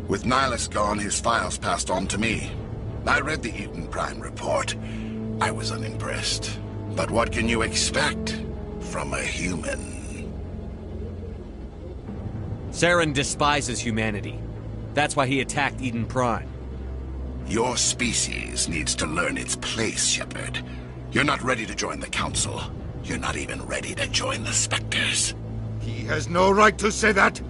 With Nihilus gone, his files passed on to me. I read the Eden Prime report. I was unimpressed. But what can you expect from a human? Saren despises humanity. That's why he attacked Eden Prime. Your species needs to learn its place, Shepard. You're not ready to join the Council. You're not even ready to join the Spectres. He has no right to say that.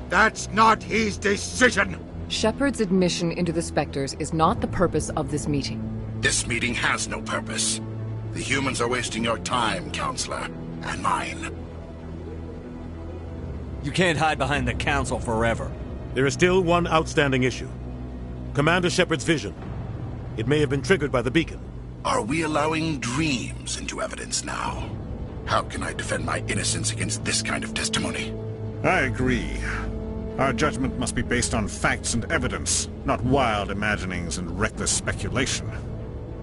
That's not his decision. Shepard's admission into the Spectres is not the purpose of this meeting. This meeting has no purpose. The humans are wasting your time, Counselor, and mine. You can't hide behind the Council forever. There is still one outstanding issue. Commander Shepard's vision. It may have been triggered by the beacon. Are we allowing dreams into evidence now? How can I defend my innocence against this kind of testimony? I agree. Our judgment must be based on facts and evidence, not wild imaginings and reckless speculation.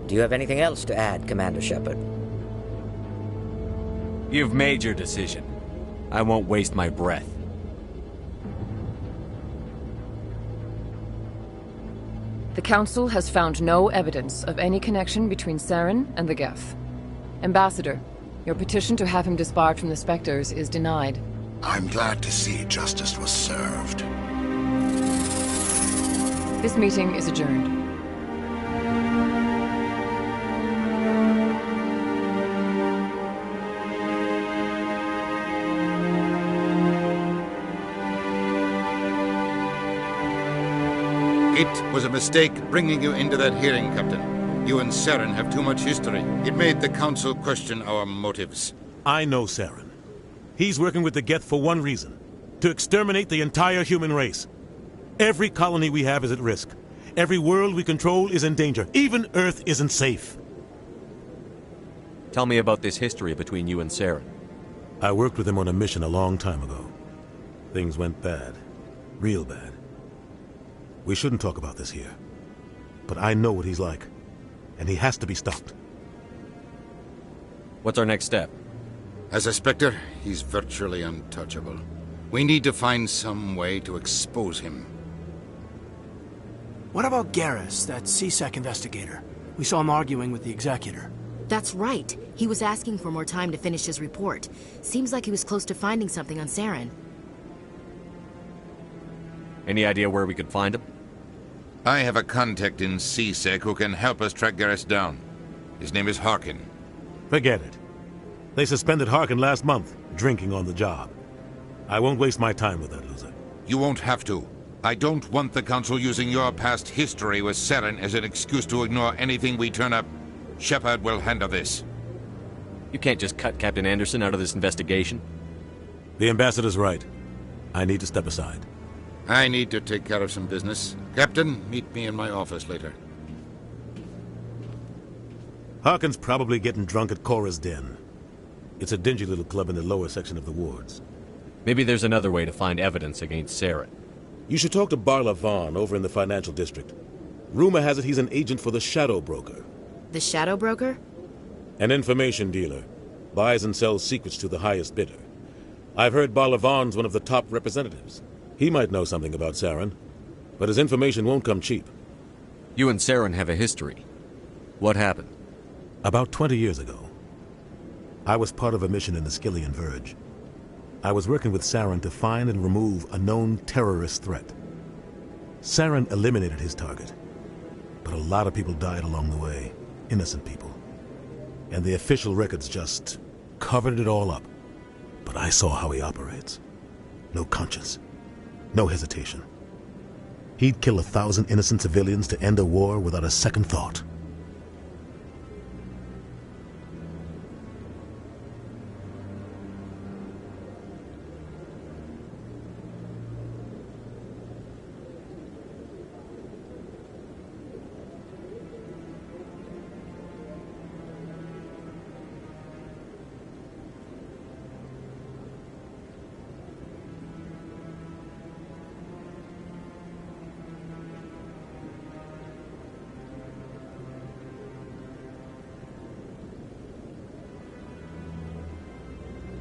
Do you have anything else to add, Commander Shepard? You've made your decision. I won't waste my breath. The Council has found no evidence of any connection between Saren and the Geth. Ambassador, your petition to have him disbarred from the Spectres is denied. I'm glad to see justice was served. This meeting is adjourned. It was a mistake bringing you into that hearing, Captain. You and Saren have too much history. It made the Council question our motives. I know Saren. He's working with the Geth for one reason. To exterminate the entire human race. Every colony we have is at risk. Every world we control is in danger. Even Earth isn't safe. Tell me about this history between you and Saren. I worked with him on a mission a long time ago. Things went bad. Real bad. We shouldn't talk about this here. But I know what he's like. And he has to be stopped. What's our next step? As a Spectre, he's virtually untouchable. We need to find some way to expose him. What about Garrus, that C-Sec investigator? We saw him arguing with the Executor. That's right. He was asking for more time to finish his report. Seems like he was close to finding something on Saren. Any idea where we could find him? I have a contact in C-Sec who can help us track Garrus down. His name is Harkin. Forget it. They suspended Harkin last month, drinking on the job. I won't waste my time with that loser. You won't have to. I don't want the Council using your past history with Saren as an excuse to ignore anything we turn up. Shepard will handle this. You can't just cut Captain Anderson out of this investigation. The Ambassador's right. I need to step aside. I need to take care of some business. Captain, meet me in my office later. Harkin's probably getting drunk at Cora's Den. It's a dingy little club in the lower section of the wards. Maybe there's another way to find evidence against Saren. You should talk to Barla Vaughn over in the financial district. Rumor has it he's an agent for the Shadow Broker. The Shadow Broker? An information dealer. Buys and sells secrets to the highest bidder. I've heard Barla Vaughn's one of the top representatives. He might know something about Saren, but his information won't come cheap. You and Saren have a history. What happened? About 20 years ago, I was part of a mission in the Skillian Verge. I was working with Saren to find and remove a known terrorist threat. Saren eliminated his target, but a lot of people died along the way, innocent people. And the official records just covered it all up. But I saw how he operates. No conscience, no hesitation. He'd kill 1,000 innocent civilians to end a war without a second thought.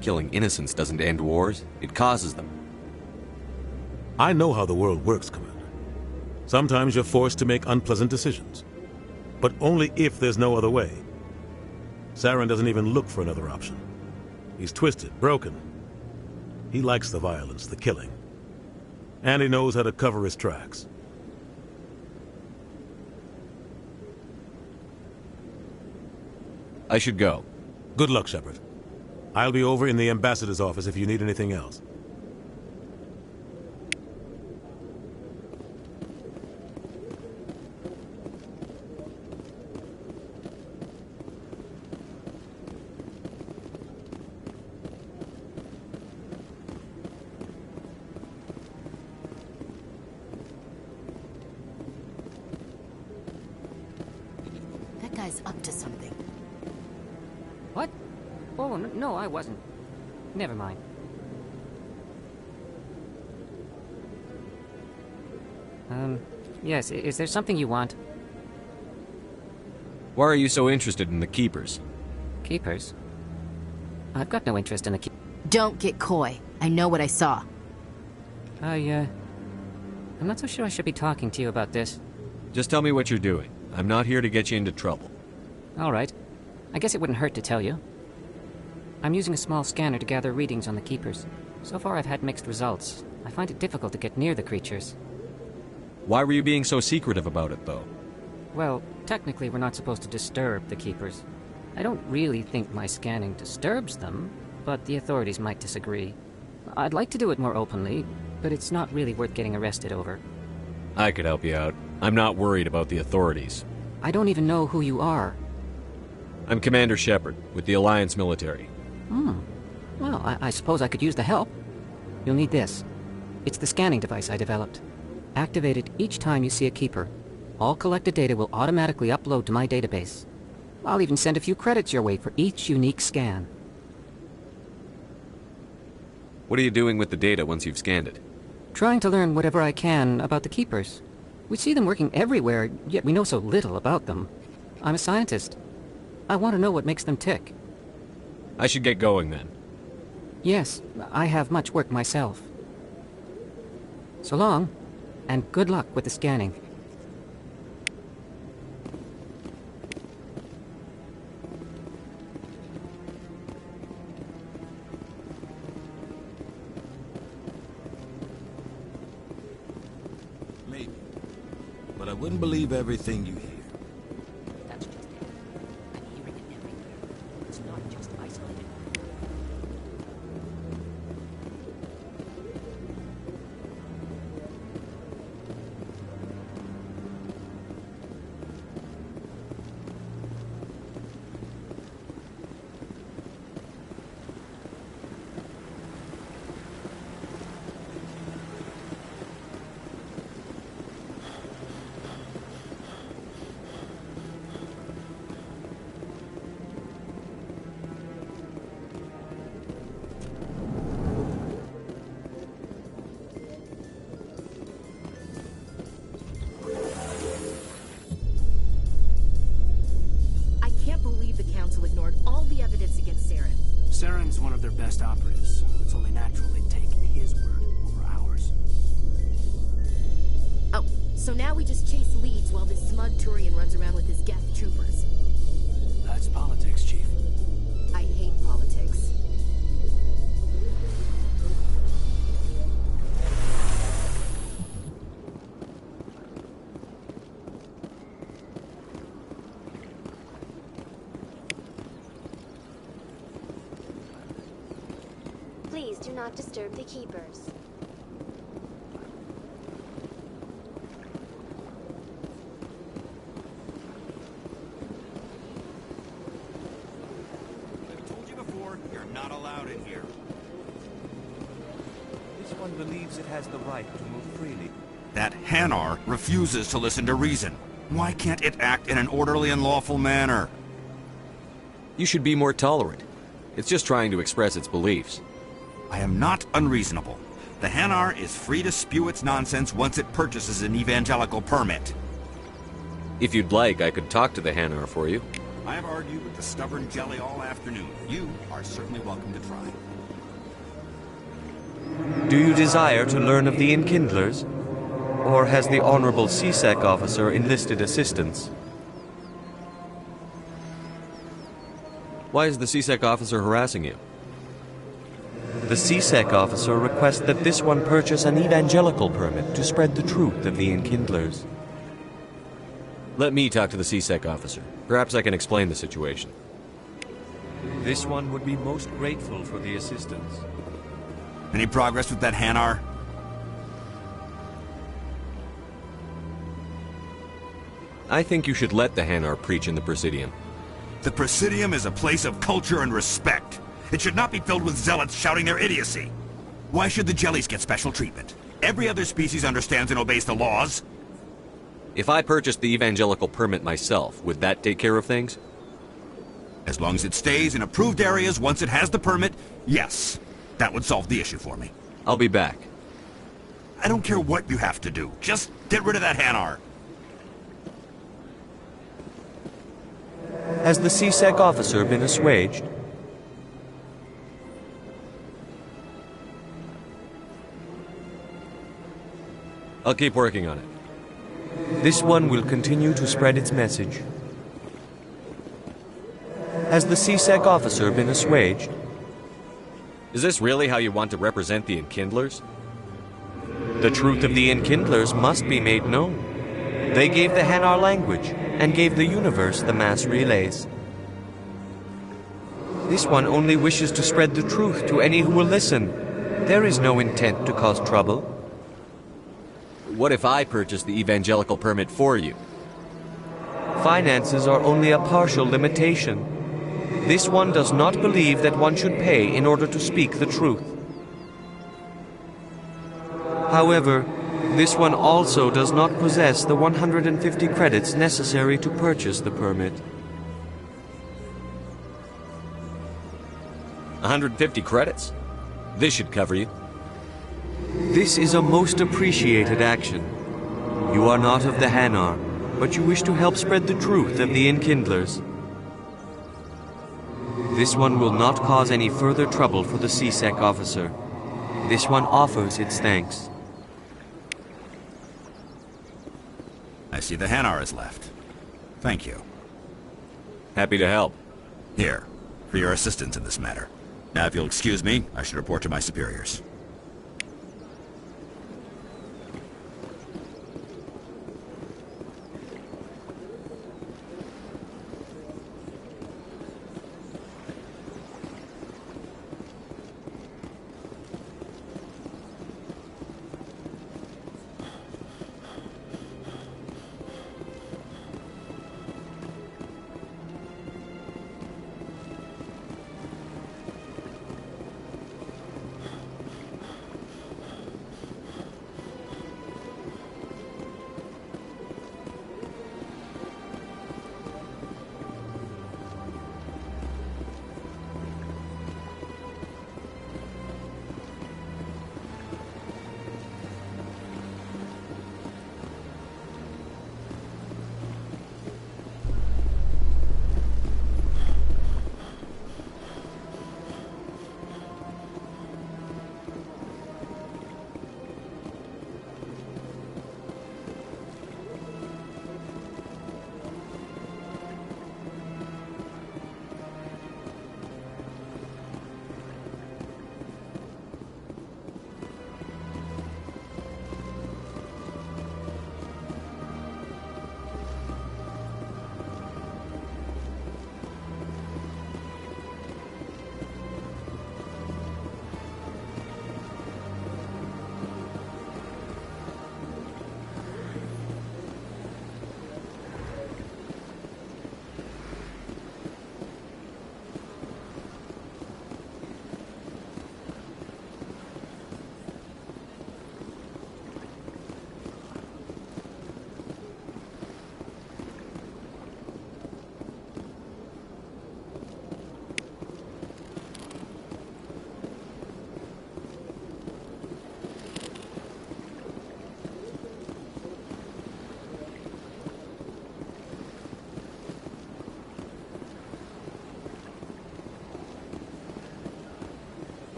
Killing innocents doesn't end wars, it causes them. I know how the world works, Commander. Sometimes you're forced to make unpleasant decisions. But only if there's no other way. Saren doesn't even look for another option. He's twisted, broken. He likes the violence, the killing. And he knows how to cover his tracks. I should go. Good luck, Shepard. I'll be over in the ambassador's office if you need anything else. That guy's up to something. What? Oh, no, I wasn't. Never mind. Yes, is there something you want? Why are you so interested in the Keepers? Keepers? I've got no interest in the Don't get coy. I know what I saw. I'm not so sure I should be talking to you about this. Just tell me what you're doing. I'm not here to get you into trouble. All right. I guess it wouldn't hurt to tell you. I'm using a small scanner to gather readings on the Keepers. So far I've had mixed results. I find it difficult to get near the creatures. Why were you being so secretive about it, though? Well, technically we're not supposed to disturb the Keepers. I don't really think my scanning disturbs them, but the authorities might disagree. I'd like to do it more openly, but it's not really worth getting arrested over. I could help you out. I'm not worried about the authorities. I don't even know who you are. I'm Commander Shepard, with the Alliance military. Well, I suppose I could use the help. You'll need this. It's the scanning device I developed. Activate it each time you see a Keeper. All collected data will automatically upload to my database. I'll even send a few credits your way for each unique scan. What are you doing with the data once you've scanned it? Trying to learn whatever I can about the Keepers. We see them working everywhere, yet we know so little about them. I'm a scientist. I want to know what makes them tick. I should get going then. Yes, I have much work myself. So long, and good luck with the scanning. Maybe. But I wouldn't believe everything you hear. That's just it. I'm hearing it everywhere. It's not just isolated. Saren's one of their best operatives. It's only natural they'd take his word over ours. Oh, so now we just chase leads while this smug Turian runs around with his Geth troopers. That's politics, Chief. I hate politics. Please do not disturb the Keepers. I've told you before, you're not allowed in here. This one believes it has the right to move freely. That Hanar refuses to listen to reason. Why can't it act in an orderly and lawful manner? You should be more tolerant. It's just trying to express its beliefs. I am not unreasonable. The Hanar is free to spew its nonsense once it purchases an evangelical permit. If you'd like, I could talk to the Hanar for you. I have argued with the stubborn jelly all afternoon. You are certainly welcome to try. Do you desire to learn of the Enkindlers? Or has the Honorable CSEC officer enlisted assistance? Why is the CSEC officer harassing you? The CSEC officer requests that this one purchase an evangelical permit to spread the truth of the Enkindlers. Let me talk to the CSEC officer. Perhaps I can explain the situation. This one would be most grateful for the assistance. Any progress with that Hanar? I think you should let the Hanar preach in the Presidium. The Presidium is a place of culture and respect. It should not be filled with zealots shouting their idiocy. Why should the jellies get special treatment? Every other species understands and obeys the laws. If I purchased the evangelical permit myself, would that take care of things? As long as it stays in approved areas once it has the permit, yes. That would solve the issue for me. I'll be back. I don't care what you have to do. Just get rid of that Hanar. Has the CSEC officer been assuaged? I'll keep working on it. This one will continue to spread its message. Has the CSEC officer been assuaged? Is this really how you want to represent the Enkindlers? The truth of the Enkindlers must be made known. They gave the Hanar language, and gave the universe the mass relays. This one only wishes to spread the truth to any who will listen. There is no intent to cause trouble. What if I purchase the evangelical permit for you? Finances are only a partial limitation. This one does not believe that one should pay in order to speak the truth. However, this one also does not possess the 150 credits necessary to purchase the permit. 150 credits? This should cover you. This is a most appreciated action. You are not of the Hanar, but you wish to help spread the truth of the Enkindlers. This one will not cause any further trouble for the CSEC officer. This one offers its thanks. I see the Hanar is left. Thank you. Happy to help. Here, for your assistance in this matter. Now, if you'll excuse me, I should report to my superiors.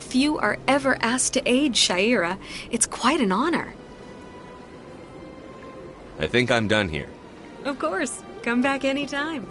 If you are ever asked to aid Shaira, it's quite an honor. I think I'm done here. Of course. Come back anytime.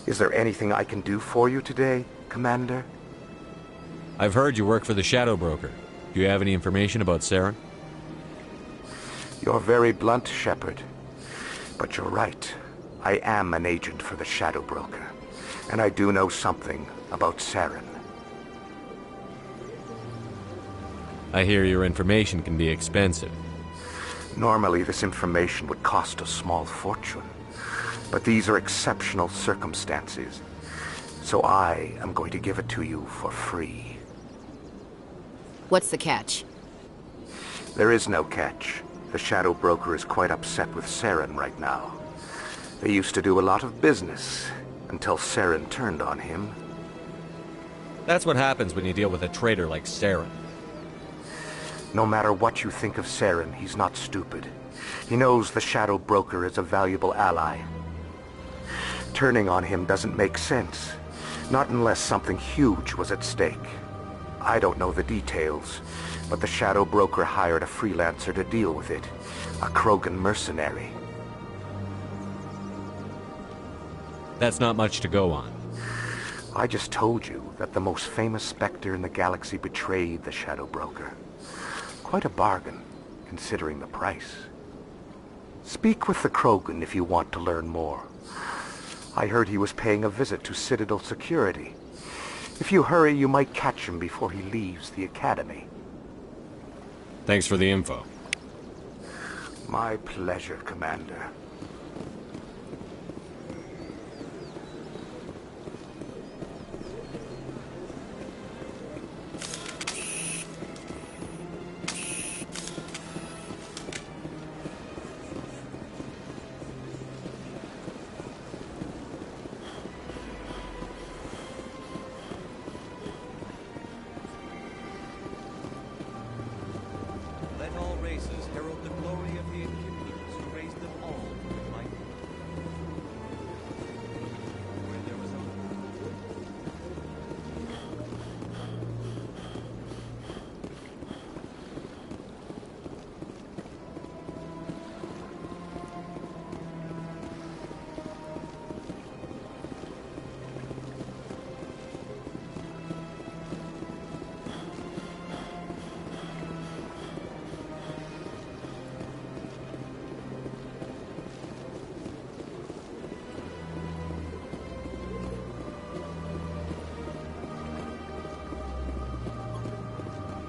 Is there anything I can do for you today, Commander? I've heard you work for the Shadow Broker. Do you have any information about Saren? You're very blunt, Shepard. But you're right. I am an agent for the Shadow Broker. And I do know something about Saren. I hear your information can be expensive. Normally, this information would cost a small fortune. But these are exceptional circumstances. So I am going to give it to you for free. What's the catch? There is no catch. The Shadow Broker is quite upset with Saren right now. They used to do a lot of business, until Saren turned on him. That's what happens when you deal with a traitor like Saren. No matter what you think of Saren, he's not stupid. He knows the Shadow Broker is a valuable ally. Turning on him doesn't make sense. Not unless something huge was at stake. I don't know the details, but the Shadow Broker hired a freelancer to deal with it. A Krogan mercenary. That's not much to go on. I just told you that the most famous Spectre in the galaxy betrayed the Shadow Broker. Quite a bargain, considering the price. Speak with the Krogan if you want to learn more. I heard he was paying a visit to Citadel security. If you hurry, you might catch him before he leaves the Academy. Thanks for the info. My pleasure, Commander.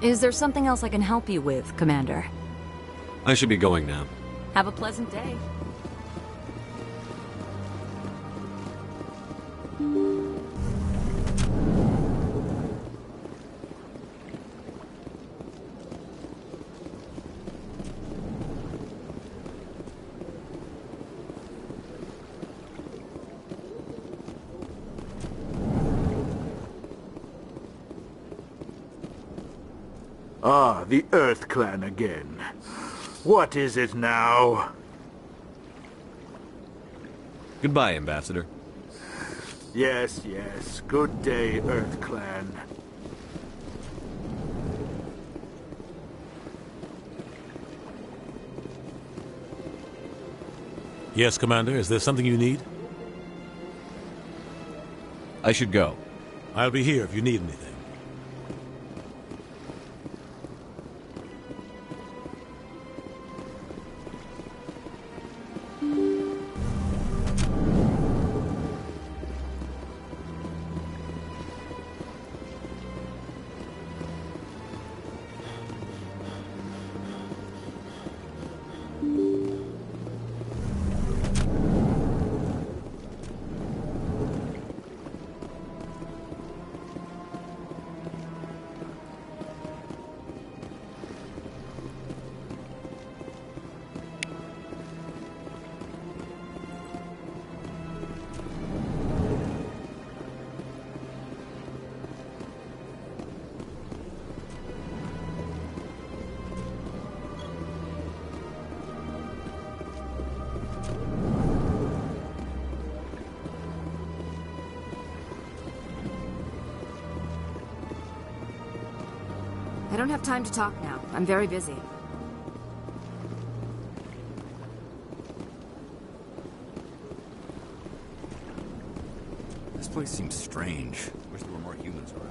Is there something else I can help you with, Commander? I should be going now. Have a pleasant day. Ah, the Earth Clan again. What is it now? Goodbye, Ambassador. Yes, yes. Good day, Earth Clan. Yes, Commander. Is there something you need? I should go. I'll be here if you need anything. I don't have time to talk now. I'm very busy. This place seems strange. Wish there were more humans around.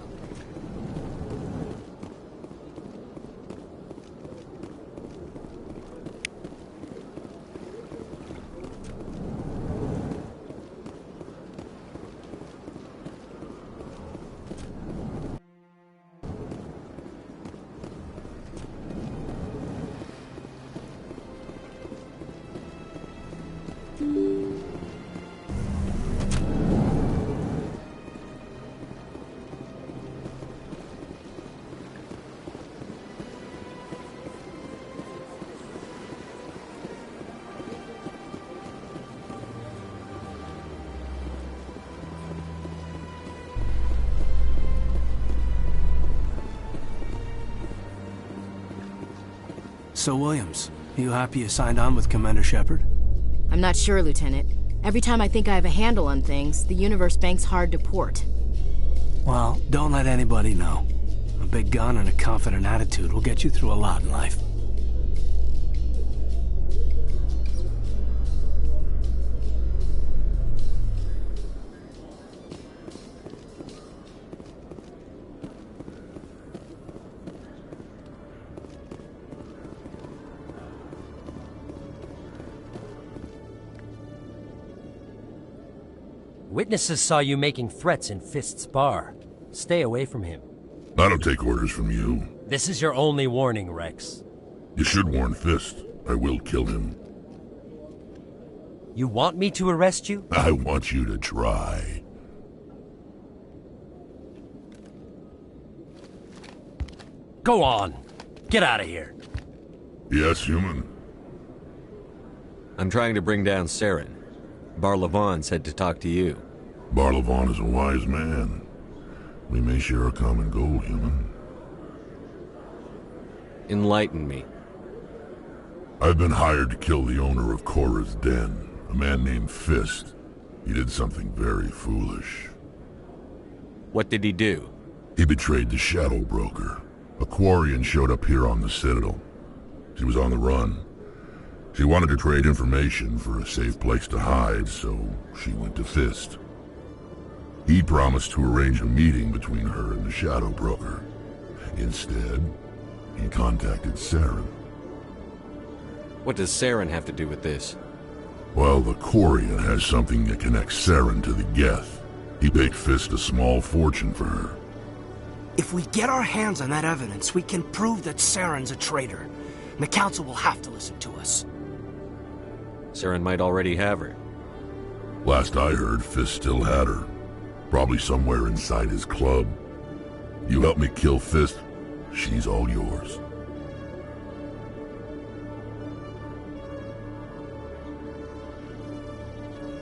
So, Williams, you happy you signed on with Commander Shepard? I'm not sure, Lieutenant. Every time I think I have a handle on things, the universe banks hard to port. Well, don't let anybody know. A big gun and a confident attitude will get you through a lot in life. Witnesses saw you making threats in Fist's bar. Stay away from him. I don't take orders from you. This is your only warning, Rex. You should warn Fist. I will kill him. You want me to arrest you? I want you to try. Go on. Get out of here. Yes, human. I'm trying to bring down Saren. Bar-Levon said to talk to you. Bar-Levon is a wise man. We may share a common goal, human. Enlighten me. I've been hired to kill the owner of Cora's Den, a man named Fist. He did something very foolish. What did he do? He betrayed the Shadow Broker. A Quarian showed up here on the Citadel. She was on the run. She wanted to trade information for a safe place to hide, so she went to Fist. He promised to arrange a meeting between her and the Shadow Broker. Instead, he contacted Saren. What does Saren have to do with this? Well, the Quarian has something that connects Saren to the Geth. He paid Fist a small fortune for her. If we get our hands on that evidence, we can prove that Saren's a traitor. And the Council will have to listen to us. Saren might already have her. Last I heard, Fist still had her. Probably somewhere inside his club. You help me kill Fist, she's all yours.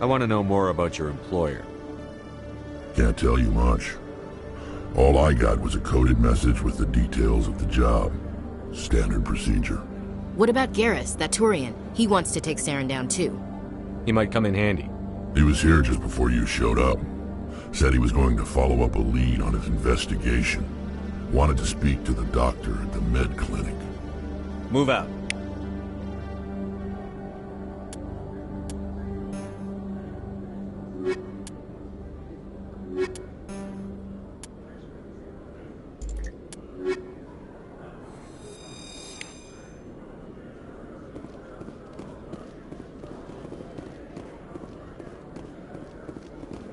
I want to know more about your employer. Can't tell you much. All I got was a coded message with the details of the job. Standard procedure. What about Garrus, that Turian? He wants to take Saren down too. He might come in handy. He was here just before you showed up. Said he was going to follow up a lead on his investigation. Wanted to speak to the doctor at the med clinic. Move out.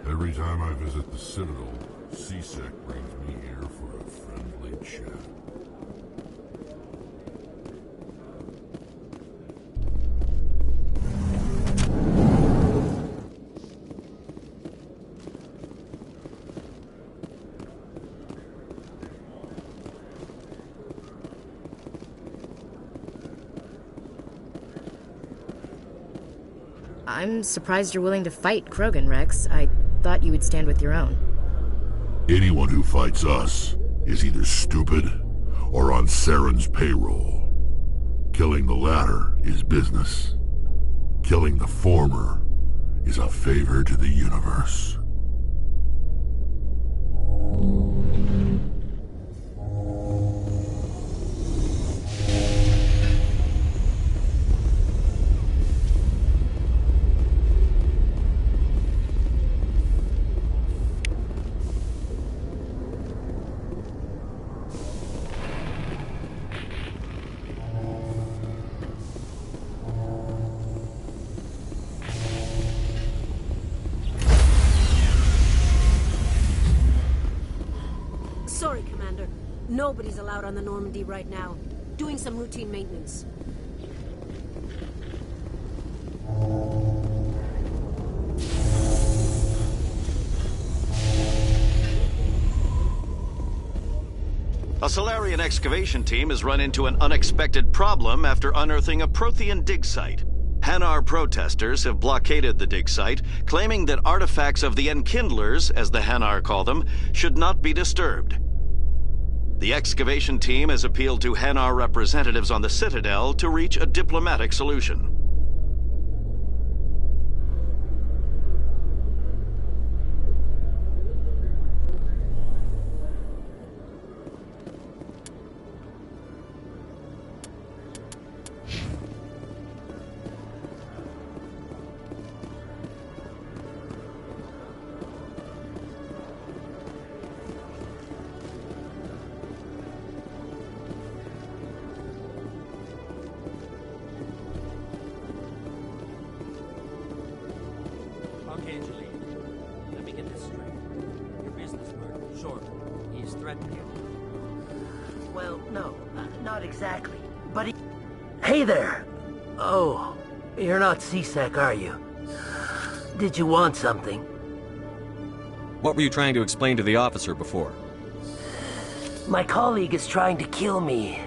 Every time I visit the Citadel, C-Sec brings me here for a friendly chat. I'm surprised you're willing to fight Krogan, Rex. I thought you would stand with your own. Anyone who fights us is either stupid or on Saren's payroll. Killing the latter is business. Killing the former is a favor to the universe. Sorry, Commander. Nobody's allowed on the Normandy right now. Doing some routine maintenance. A Solarian excavation team has run into an unexpected problem after unearthing a Prothean dig site. Hanar protesters have blockaded the dig site, claiming that artifacts of the Enkindlers, as the Hanar call them, should not be disturbed. The excavation team has appealed to Hanar representatives on the Citadel to reach a diplomatic solution. Okay, Angeline. Let me get this straight. Your business partner, Short, he's threatened you. Well, no, not exactly. But he... Hey there! Oh, you're not C-Sec, are you? Did you want something? What were you trying to explain to the officer before? My colleague is trying to kill me,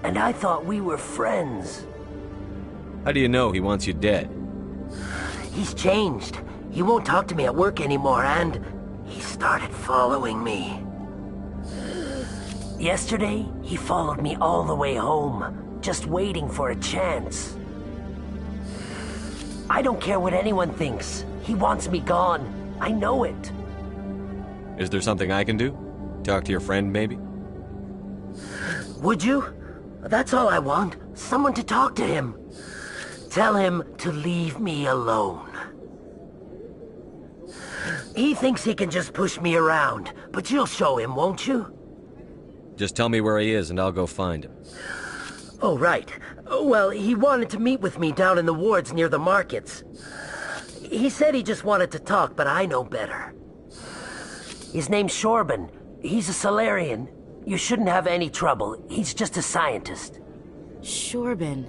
and I thought we were friends. How do you know he wants you dead? He's changed. He won't talk to me at work anymore, and he started following me. Yesterday, he followed me all the way home, just waiting for a chance. I don't care what anyone thinks. He wants me gone. I know it. Is there something I can do? Talk to your friend, maybe? Would you? That's all I want. Someone to talk to him. Tell him to leave me alone. He thinks he can just push me around, but you'll show him, won't you? Just tell me where he is and I'll go find him. Oh, right. Well, he wanted to meet with me down in the wards near the markets. He said he just wanted to talk, but I know better. His name's Shorban. He's a Solarian. You shouldn't have any trouble. He's just a scientist. Shorban.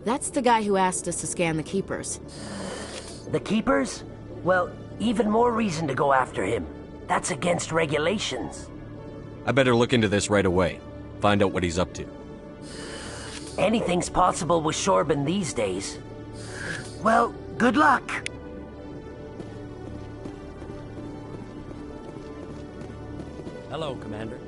That's the guy who asked us to scan the Keepers. The Keepers? Well, even more reason to go after him. That's against regulations. I better look into this right away. Find out what he's up to. Anything's possible with Shorban these days. Well, good luck. Hello, Commander.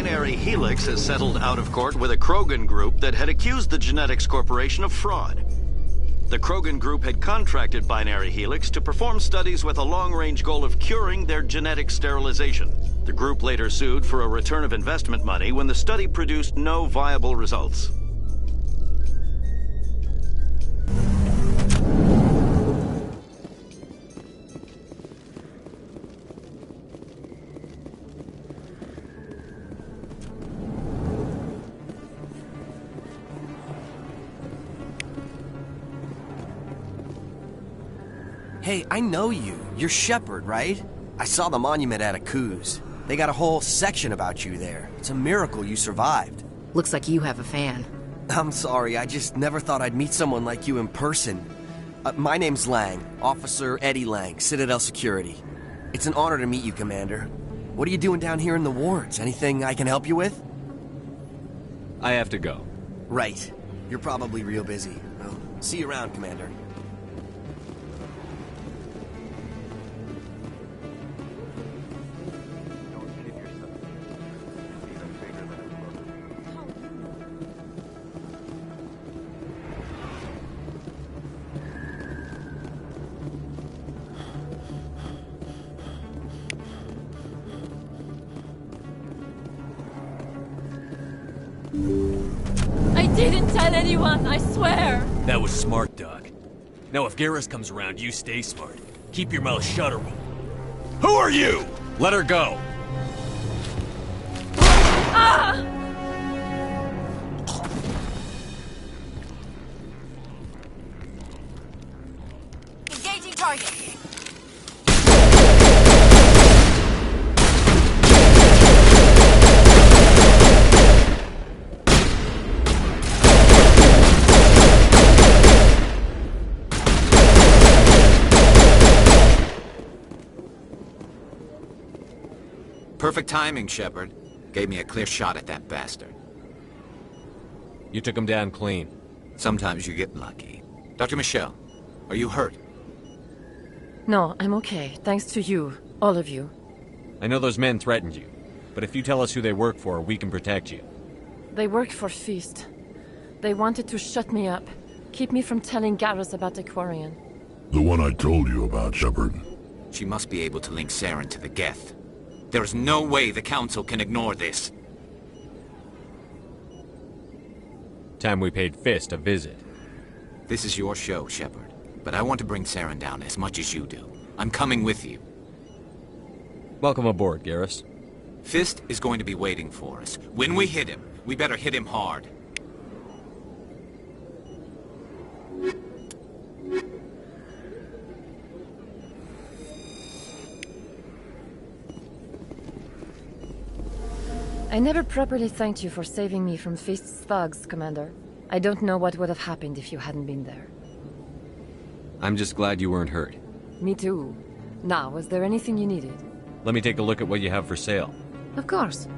Binary Helix has settled out of court with a Krogan group that had accused the Genetics Corporation of fraud. The Krogan group had contracted Binary Helix to perform studies with a long-range goal of curing their genetic sterilization. The group later sued for a return of investment money when the study produced no viable results. Hey, I know you. You're Shepard, right? I saw the monument at Aku's. They got a whole section about you there. It's a miracle you survived. Looks like you have a fan. I'm sorry, I just never thought I'd meet someone like you in person. My name's Lang, Officer Eddie Lang, Citadel Security. It's an honor to meet you, Commander. What are you doing down here in the wards? Anything I can help you with? I have to go. Right. You're probably real busy. Well, see you around, Commander. I didn't tell anyone, I swear! That was smart, Doc. Now if Garrus comes around, you stay smart. Keep your mouth shut or we'll... Who are you? Let her go. Ah! Engaging target. Perfect timing, Shepard. Gave me a clear shot at that bastard. You took him down clean. Sometimes you get lucky. Dr. Michelle, are you hurt? No, I'm okay. Thanks to you. All of you. I know those men threatened you, but if you tell us who they work for, we can protect you. They worked for Feast. They wanted to shut me up. Keep me from telling Garrus about the Quarian. The one I told you about, Shepard. She must be able to link Saren to the Geth. There's no way the Council can ignore this. Time we paid Fist a visit. This is your show, Shepard. But I want to bring Saren down as much as you do. I'm coming with you. Welcome aboard, Garrus. Fist is going to be waiting for us. When we hit him, we better hit him hard. I never properly thanked you for saving me from Feast's thugs, Commander. I don't know what would have happened if you hadn't been there. I'm just glad you weren't hurt. Me too. Now, was there anything you needed? Let me take a look at what you have for sale. Of course.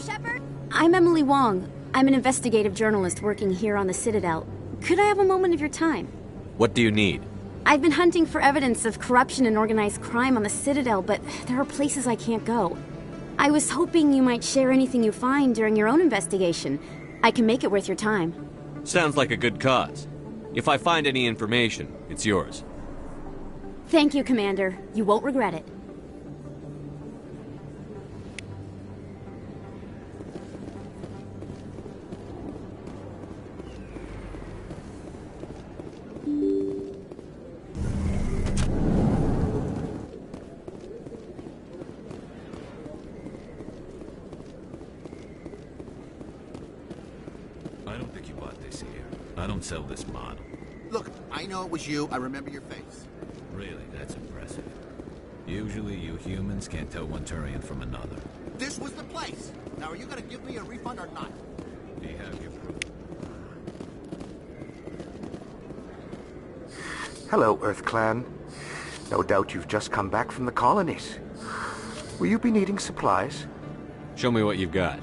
Shepard? I'm Emily Wong. I'm an investigative journalist working here on the Citadel. Could I have a moment of your time? What do you need? I've been hunting for evidence of corruption and organized crime on the Citadel, but there are places I can't go. I was hoping you might share anything you find during your own investigation. I can make it worth your time. Sounds like a good cause. If I find any information, it's yours. Thank you, Commander. You won't regret it. don't sell this model. Look, I know it was you. I remember your face. Really, that's impressive. Usually you humans can't tell one Turian from another. This was the place. Now, are you gonna give me a refund or not? Do you have your proof? Hello, Earth Clan. No doubt you've just come back from the colonies. Will you be needing supplies? Show me what you've got.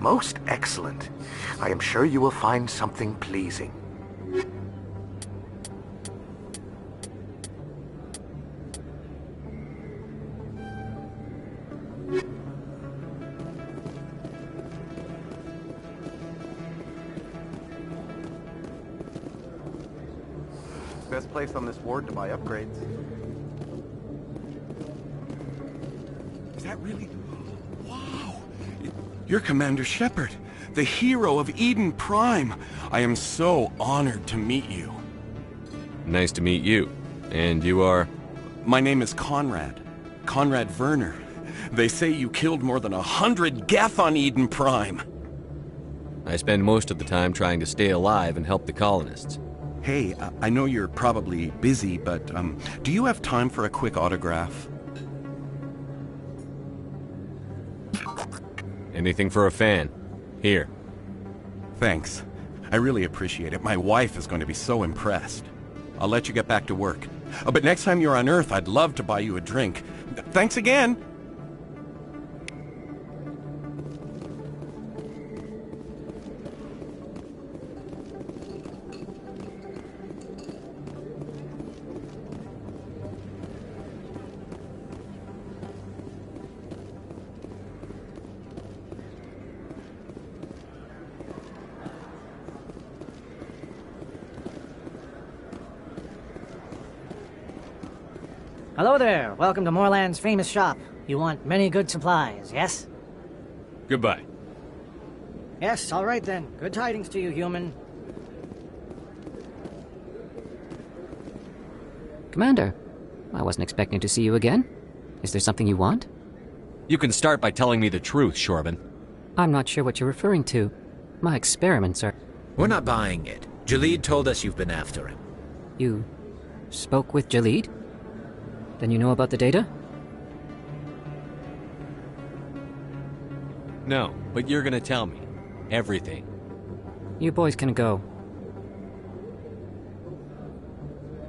Most excellent. I am sure you will find something pleasing. Best place on this ward to buy upgrades. Is that really... Wow! You're Commander Shepard, the hero of Eden Prime. I am so honored to meet you. Nice to meet you. And you are? My name is Conrad. Conrad Werner. They say you killed more than 100 Geth on Eden Prime. I spend most of the time trying to stay alive and help the colonists. Hey, I know you're probably busy, but do you have time for a quick autograph? Anything for a fan. Here. Thanks. I really appreciate it. My wife is going to be so impressed. I'll let you get back to work. But next time you're on Earth, I'd love to buy you a drink. Thanks again! Hello there. Welcome to Moorland's famous shop. You want many good supplies, yes? Goodbye. Yes, all right then. Good tidings to you, human. Commander, I wasn't expecting to see you again. Is there something you want? You can start by telling me the truth, Shorban. I'm not sure what you're referring to. My experiments are... We're not buying it. Jalid told us you've been after him. You spoke with Jalid? Then you know about the data? No, but you're gonna tell me. Everything. You boys can go.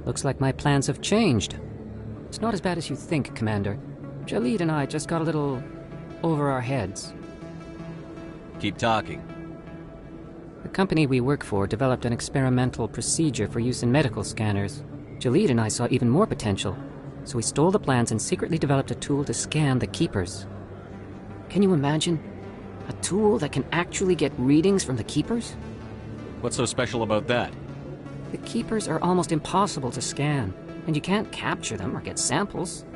Looks like my plans have changed. It's not as bad as you think, Commander. Jalid and I just got a little over our heads. Keep talking. The company we work for developed an experimental procedure for use in medical scanners. Jalid and I saw even more potential. So we stole the plans and secretly developed a tool to scan the Keepers. Can you imagine? A tool that can actually get readings from the Keepers? What's so special about that? The Keepers are almost impossible to scan, and you can't capture them or get samples.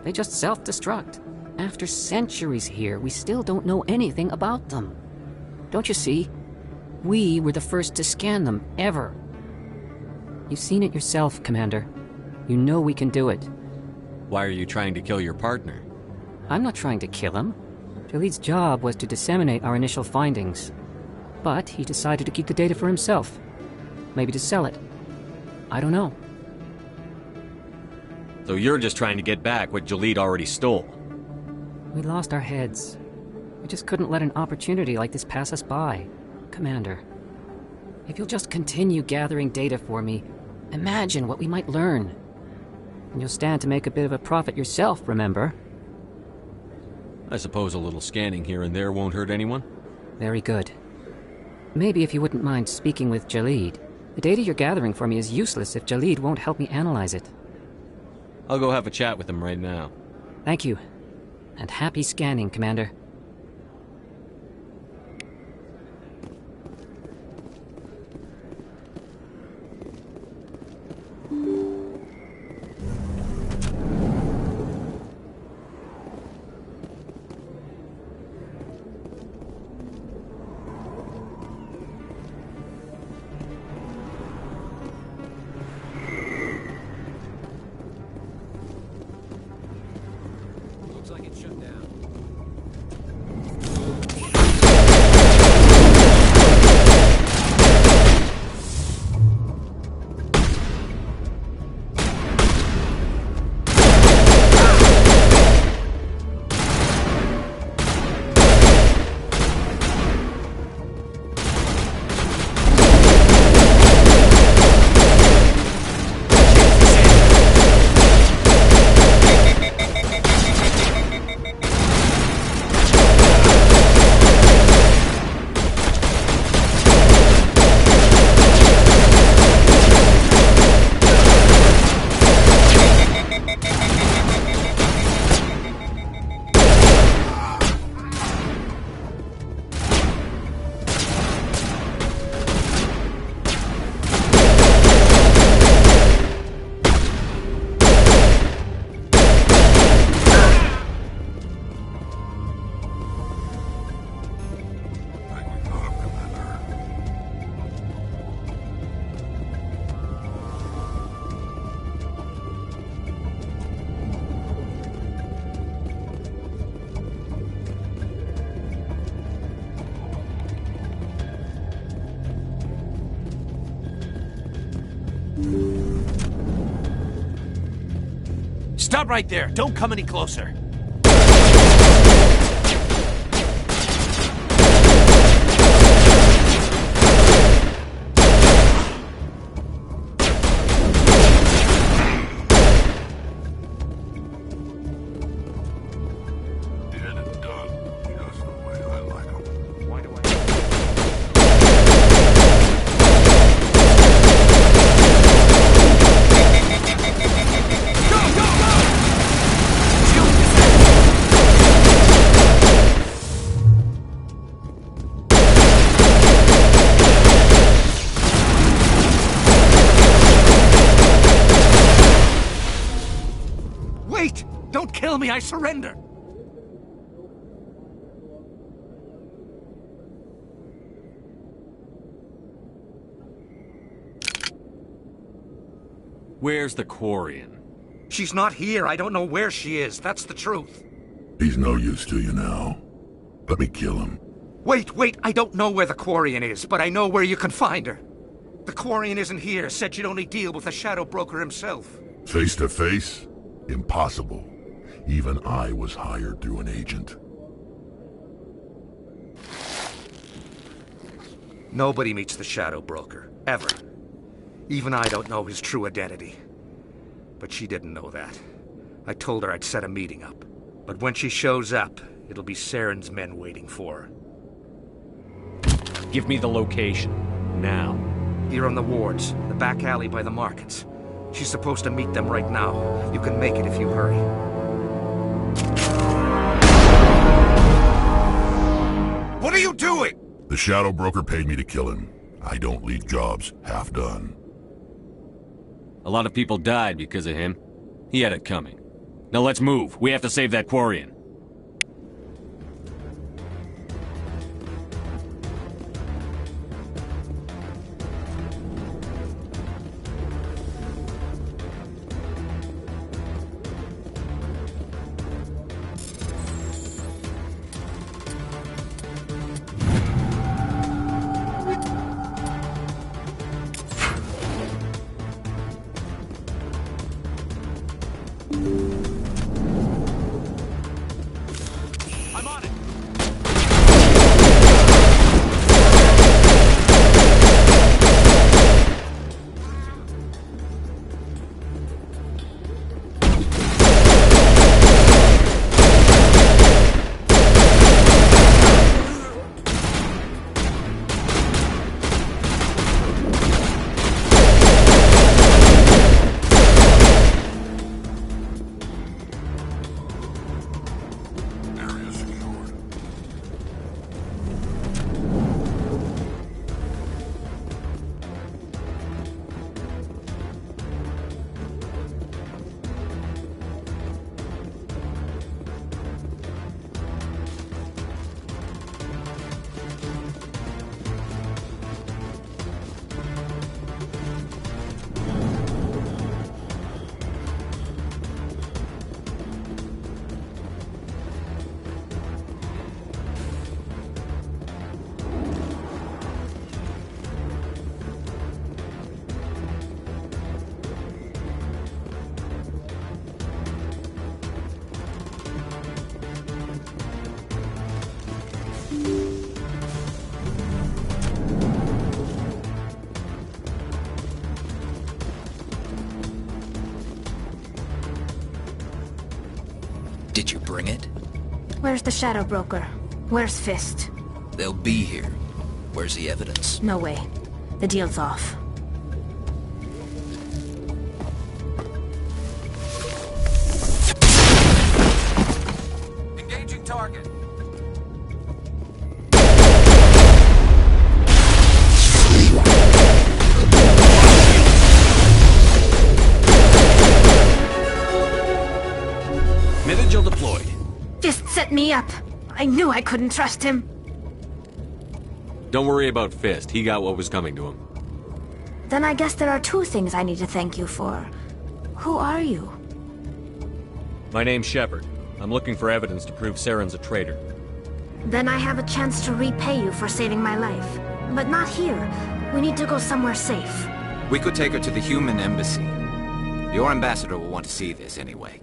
They just self-destruct. After centuries here, we still don't know anything about them. Don't you see? We were the first to scan them, ever. You've seen it yourself, Commander. You know we can do it. Why are you trying to kill your partner? I'm not trying to kill him. Jalid's job was to disseminate our initial findings. But he decided to keep the data for himself. Maybe to sell it. I don't know. So you're just trying to get back what Jalid already stole? We lost our heads. We just couldn't let an opportunity like this pass us by. Commander, if you'll just continue gathering data for me, imagine what we might learn. And you'll stand to make a bit of a profit yourself, remember? I suppose a little scanning here and there won't hurt anyone? Very good. Maybe if you wouldn't mind speaking with Jalid. The data you're gathering for me is useless if Jalid won't help me analyze it. I'll go have a chat with him right now. Thank you. And happy scanning, Commander. Looks like it's shut down. Stop right there. Don't come any closer. Wait! Don't kill me, I surrender! Where's the Quarian? She's not here. I don't know where she is. That's the truth. He's no use to you now. Let me kill him. Wait, I don't know where the Quarian is, but I know where you can find her. The Quarian isn't here. Said you'd only deal with the Shadow Broker himself. Face to face? Impossible. Even I was hired through an agent. Nobody meets the Shadow Broker. Ever. Even I don't know his true identity. But she didn't know that. I told her I'd set a meeting up. But when she shows up, it'll be Saren's men waiting for her. Give me the location. Now. Here on the wards, the back alley by the markets. She's supposed to meet them right now. You can make it if you hurry. What are you doing? The Shadow Broker paid me to kill him. I don't leave jobs half done. A lot of people died because of him. He had it coming. Now let's move. We have to save that Quarian. Did you bring it? Where's the Shadow Broker? Where's Fist? They'll be here. Where's the evidence? No way. The deal's off. Engaging target. Vigil deployed. Fist set me up. I knew I couldn't trust him. Don't worry about Fist. He got what was coming to him. Then I guess there are two things I need to thank you for. Who are you? My name's Shepard. I'm looking for evidence to prove Saren's a traitor. Then I have a chance to repay you for saving my life. But not here. We need to go somewhere safe. We could take her to the human embassy. Your ambassador will want to see this anyway.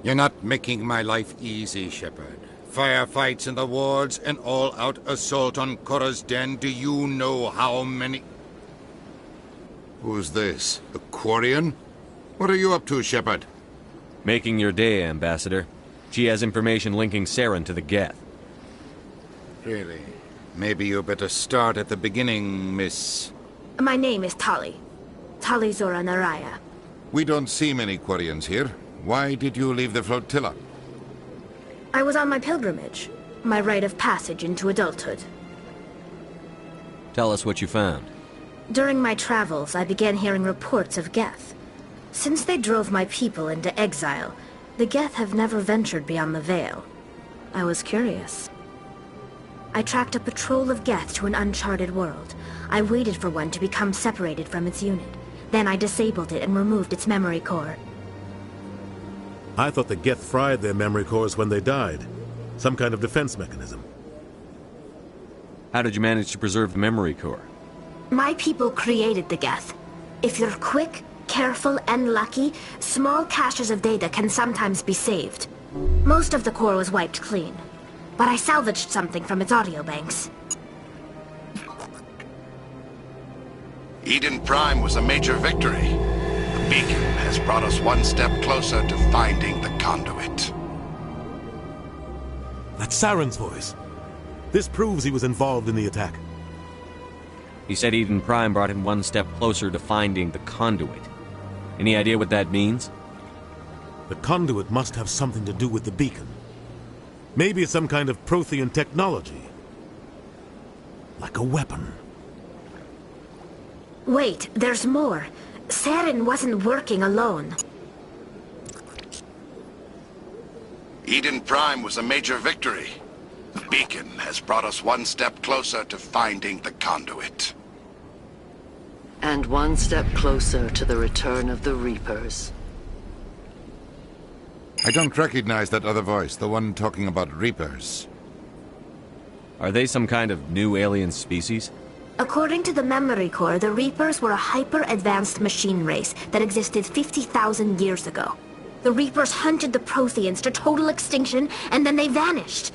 You're not making my life easy, Shepard. Firefights in the wards, an all-out assault on Korra's den. Do you know how many... Who's this? A Quarian? What are you up to, Shepard? Making your day, Ambassador. She has information linking Saren to the Geth. Really? Maybe you better start at the beginning, Miss... My name is Tali. Tali Zora Naraya. We don't see many Quarians here. Why did you leave the flotilla? I was on my pilgrimage. My rite of passage into adulthood. Tell us what you found. During my travels, I began hearing reports of Geth. Since they drove my people into exile, the Geth have never ventured beyond the Veil. I was curious. I tracked a patrol of Geth to an uncharted world. I waited for one to become separated from its unit. Then I disabled it and removed its memory core. I thought the Geth fried their memory cores when they died. Some kind of defense mechanism. How did you manage to preserve the memory core? My people created the Geth. If you're quick, careful, and lucky, small caches of data can sometimes be saved. Most of the core was wiped clean, but I salvaged something from its audio banks. Eden Prime was a major victory. The beacon has brought us one step closer to finding the conduit. That's Saren's voice. This proves he was involved in the attack. He said Eden Prime brought him one step closer to finding the conduit. Any idea what that means? The conduit must have something to do with the beacon. Maybe it's some kind of Prothean technology. Like a weapon. Wait, there's more. Saren wasn't working alone. Eden Prime was a major victory. The beacon has brought us one step closer to finding the conduit. And one step closer to the return of the Reapers. I don't recognize that other voice, the one talking about Reapers. Are they some kind of new alien species? According to the memory core, the Reapers were a hyper-advanced machine race that existed 50,000 years ago. The Reapers hunted the Protheans to total extinction, and then they vanished.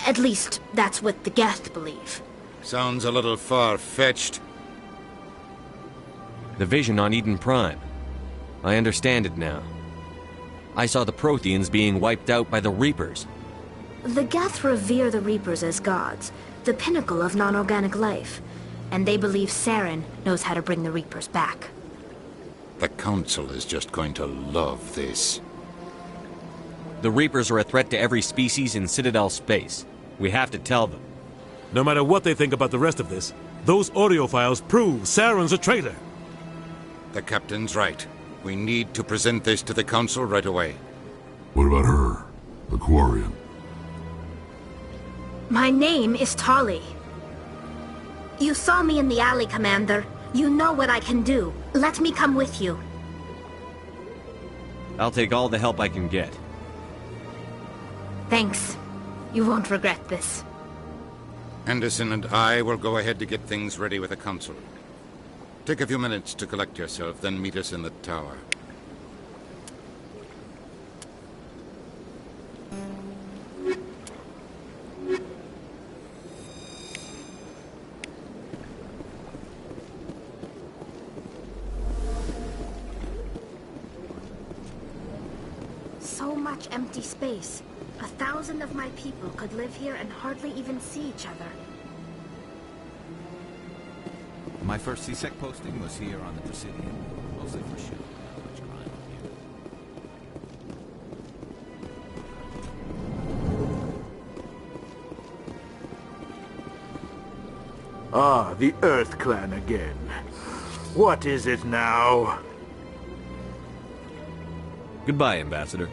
At least, that's what the Geth believe. Sounds a little far-fetched. The vision on Eden Prime. I understand it now. I saw the Protheans being wiped out by the Reapers. The Geth revere the Reapers as gods, the pinnacle of non-organic life. And they believe Saren knows how to bring the Reapers back. The Council is just going to love this. The Reapers are a threat to every species in Citadel space. We have to tell them. No matter what they think about the rest of this, those audio files prove Saren's a traitor. The Captain's right. We need to present this to the Council right away. What about her? The Quarian? My name is Tali. You saw me in the alley, Commander. You know what I can do. Let me come with you. I'll take all the help I can get. Thanks. You won't regret this. Anderson and I will go ahead to get things ready with the Council. Take a few minutes to collect yourself, then meet us in the tower. So much empty space. 1,000 of my people could live here and hardly even see each other. My first CSEC posting was here on the Presidium, mostly for show. Not much crime up here. Ah, the Earth Clan again. What is it now? Goodbye, Ambassador.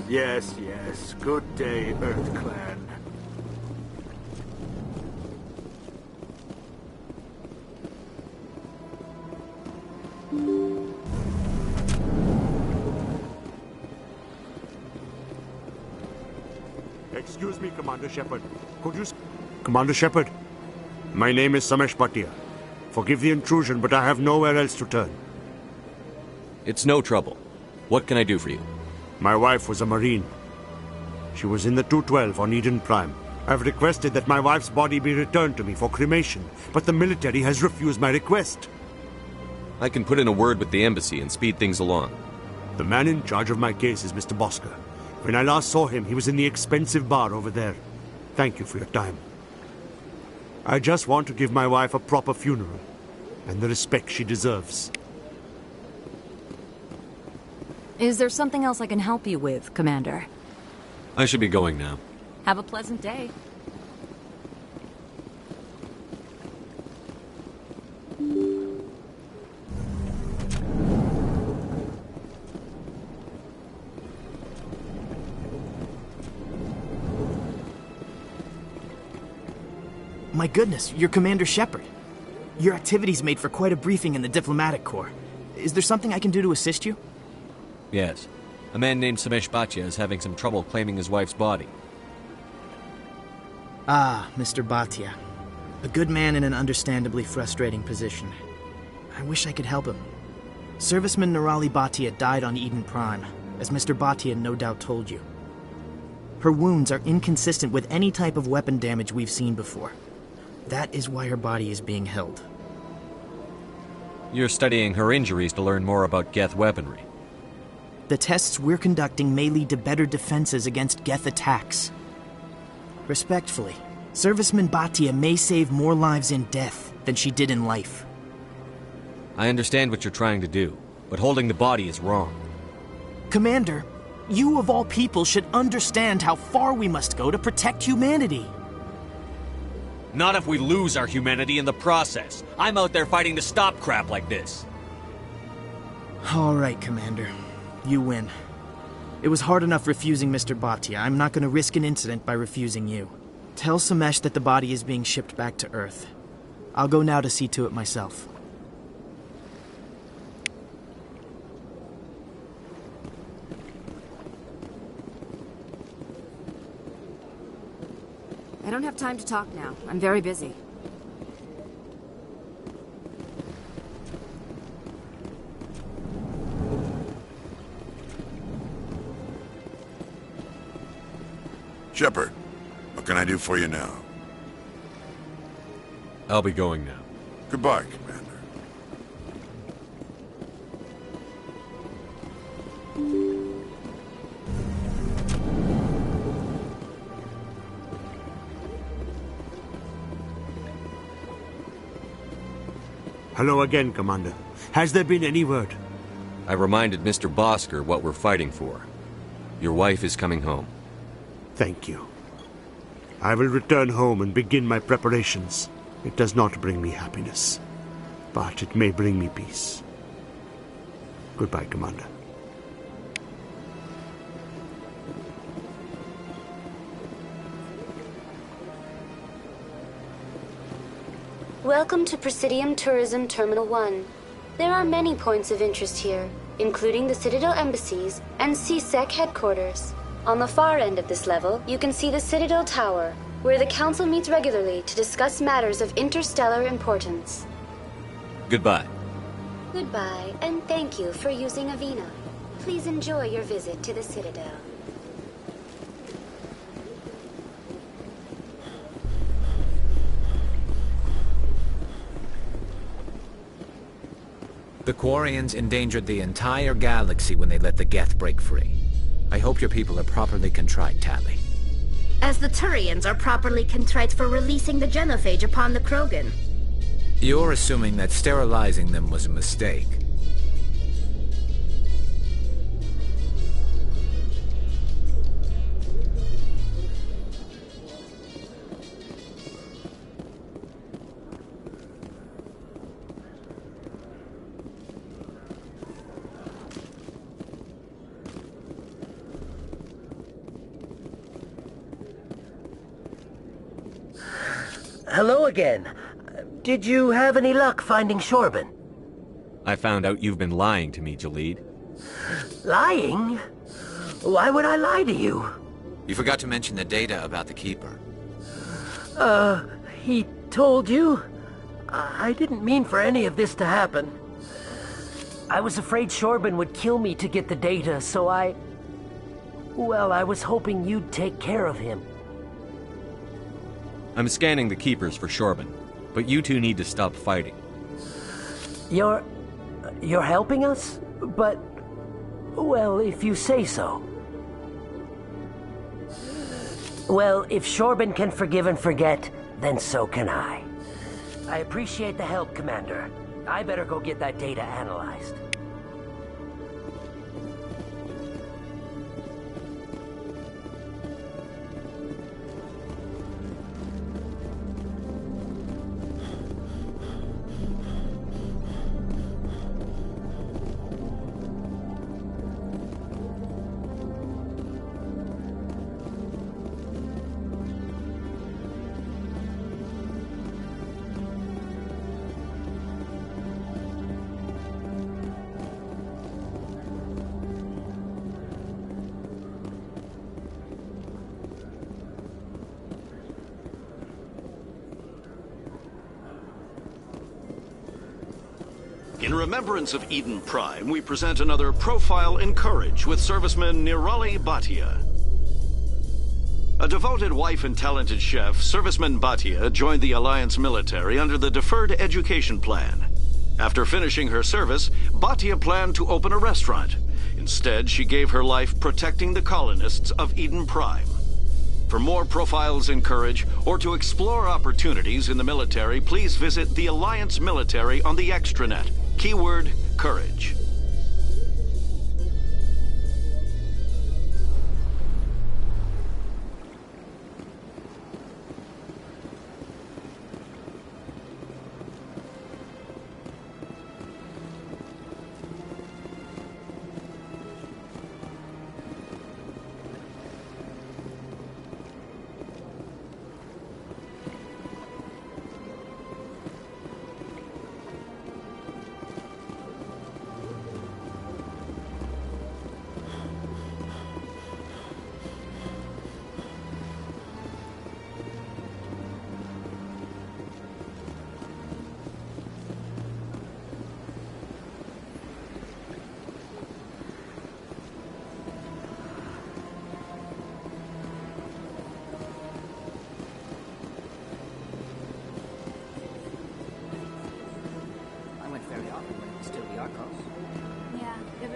Yes, yes. Good day, Earth Clan. Excuse me, Commander Shepard. Could you... Commander Shepard, my name is Samesh Bhatia. Forgive the intrusion, but I have nowhere else to turn. It's no trouble. What can I do for you? My wife was a Marine. She was in the 212 on Eden Prime. I've requested that my wife's body be returned to me for cremation, but the military has refused my request. I can put in a word with the embassy and speed things along. The man in charge of my case is Mr. Bosker. When I last saw him, he was in the expensive bar over there. Thank you for your time. I just want to give my wife a proper funeral, and the respect she deserves. Is there something else I can help you with, Commander? I should be going now. Have a pleasant day. My goodness, you're Commander Shepard. Your activities made for quite a briefing in the Diplomatic Corps. Is there something I can do to assist you? Yes. A man named Samesh Bhatia is having some trouble claiming his wife's body. Ah, Mr. Bhatia. A good man in an understandably frustrating position. I wish I could help him. Serviceman Nirali Bhatia died on Eden Prime, as Mr. Bhatia no doubt told you. Her wounds are inconsistent with any type of weapon damage we've seen before. That is why her body is being held. You're studying her injuries to learn more about Geth weaponry. The tests we're conducting may lead to better defenses against Geth attacks. Respectfully, Serviceman Bhatia may save more lives in death than she did in life. I understand what you're trying to do, but holding the body is wrong. Commander, you of all people should understand how far we must go to protect humanity. Not if we lose our humanity in the process. I'm out there fighting to stop crap like this. All right, Commander. You win. It was hard enough refusing Mr. Bhatia. I'm not going to risk an incident by refusing you. Tell Samesh that the body is being shipped back to Earth. I'll go now to see to it myself. I don't have time to talk now. I'm very busy. Shepard, what can I do for you now? I'll be going now. Goodbye, Commander. Hello again, Commander. Has there been any word? I reminded Mr. Bosker what we're fighting for. Your wife is coming home. Thank you. I will return home and begin my preparations. It does not bring me happiness, but it may bring me peace. Goodbye, Commander. Welcome to Presidium Tourism Terminal 1. There are many points of interest here, including the Citadel embassies and CSEC headquarters. On the far end of this level, you can see the Citadel Tower, where the Council meets regularly to discuss matters of interstellar importance. Goodbye. Goodbye, and thank you for using Avina. Please enjoy your visit to the Citadel. The Quarians endangered the entire galaxy when they let the Geth break free. I hope your people are properly contrite, Tali. As the Turians are properly contrite for releasing the genophage upon the Krogan. You're assuming that sterilizing them was a mistake. Hello again. Did you have any luck finding Shorban? I found out you've been lying to me, Jalid. Lying? Why would I lie to you? You forgot to mention the data about the Keeper. He told you? I didn't mean for any of this to happen. I was afraid Shorban would kill me to get the data, so I... Well, I was hoping you'd take care of him. I'm scanning the keepers for Shorban, but you two need to stop fighting. You're helping us? But, well, if you say so. Well, if Shorban can forgive and forget, then so can I. I appreciate the help, Commander. I better go get that data analyzed. In remembrance of Eden Prime, we present another Profile in Courage with serviceman Nirali Bhatia. A devoted wife and talented chef, serviceman Bhatia joined the Alliance military under the Deferred Education Plan. After finishing her service, Bhatia planned to open a restaurant. Instead, she gave her life protecting the colonists of Eden Prime. For more Profiles in Courage, or to explore opportunities in the military, please visit the Alliance military on the extranet. Keyword, Courage.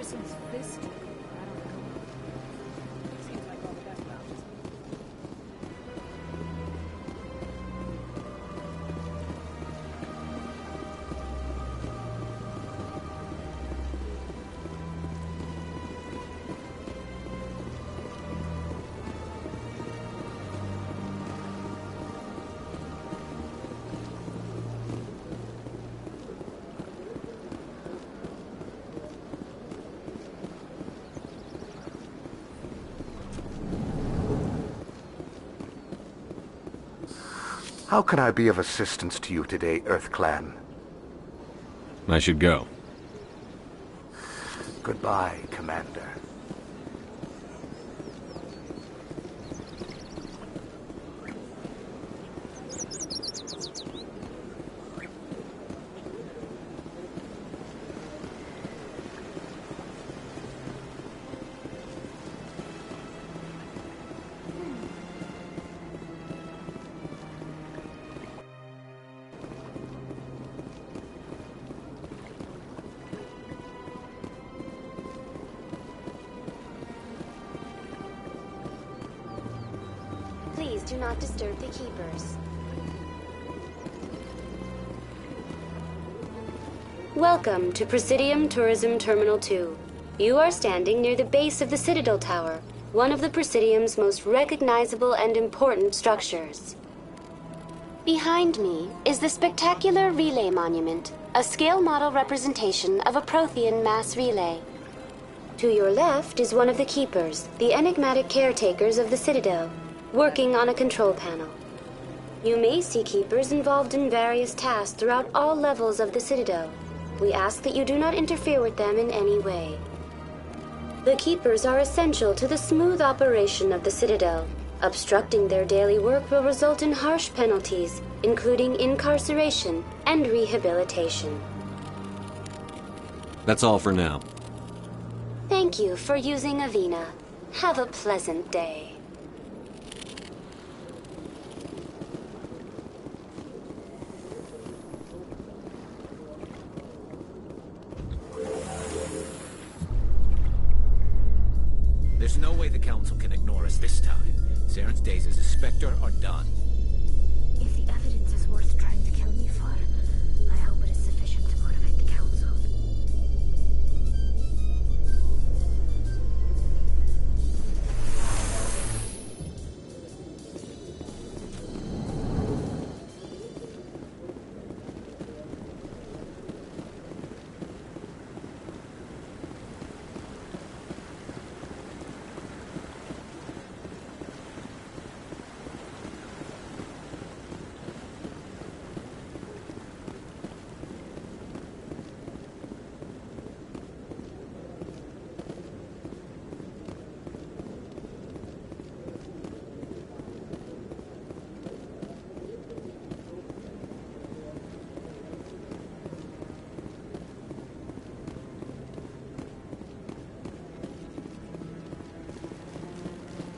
Since this, I don't know. Seems like all the best lounges. How can I be of assistance to you today, Earth Clan? I should go. Goodbye, Commander. Please do not disturb the keepers. Welcome to Presidium Tourism Terminal 2. You are standing near the base of the Citadel Tower, one of the Presidium's most recognizable and important structures. Behind me is the spectacular Relay Monument, a scale model representation of a Prothean mass relay. To your left is one of the keepers, the enigmatic caretakers of the Citadel, working on a control panel. You may see keepers involved in various tasks throughout all levels of the Citadel. We ask that you do not interfere with them in any way. The keepers are essential to the smooth operation of the Citadel. Obstructing their daily work will result in harsh penalties, including incarceration and rehabilitation. That's all for now. Thank you for using Avena. Have a pleasant day. There's no way the Council can ignore us this time. Saren's days as a Spectre are done. If the evidence is worth trying to kill me for, I hope it is sufficient to motivate the Council.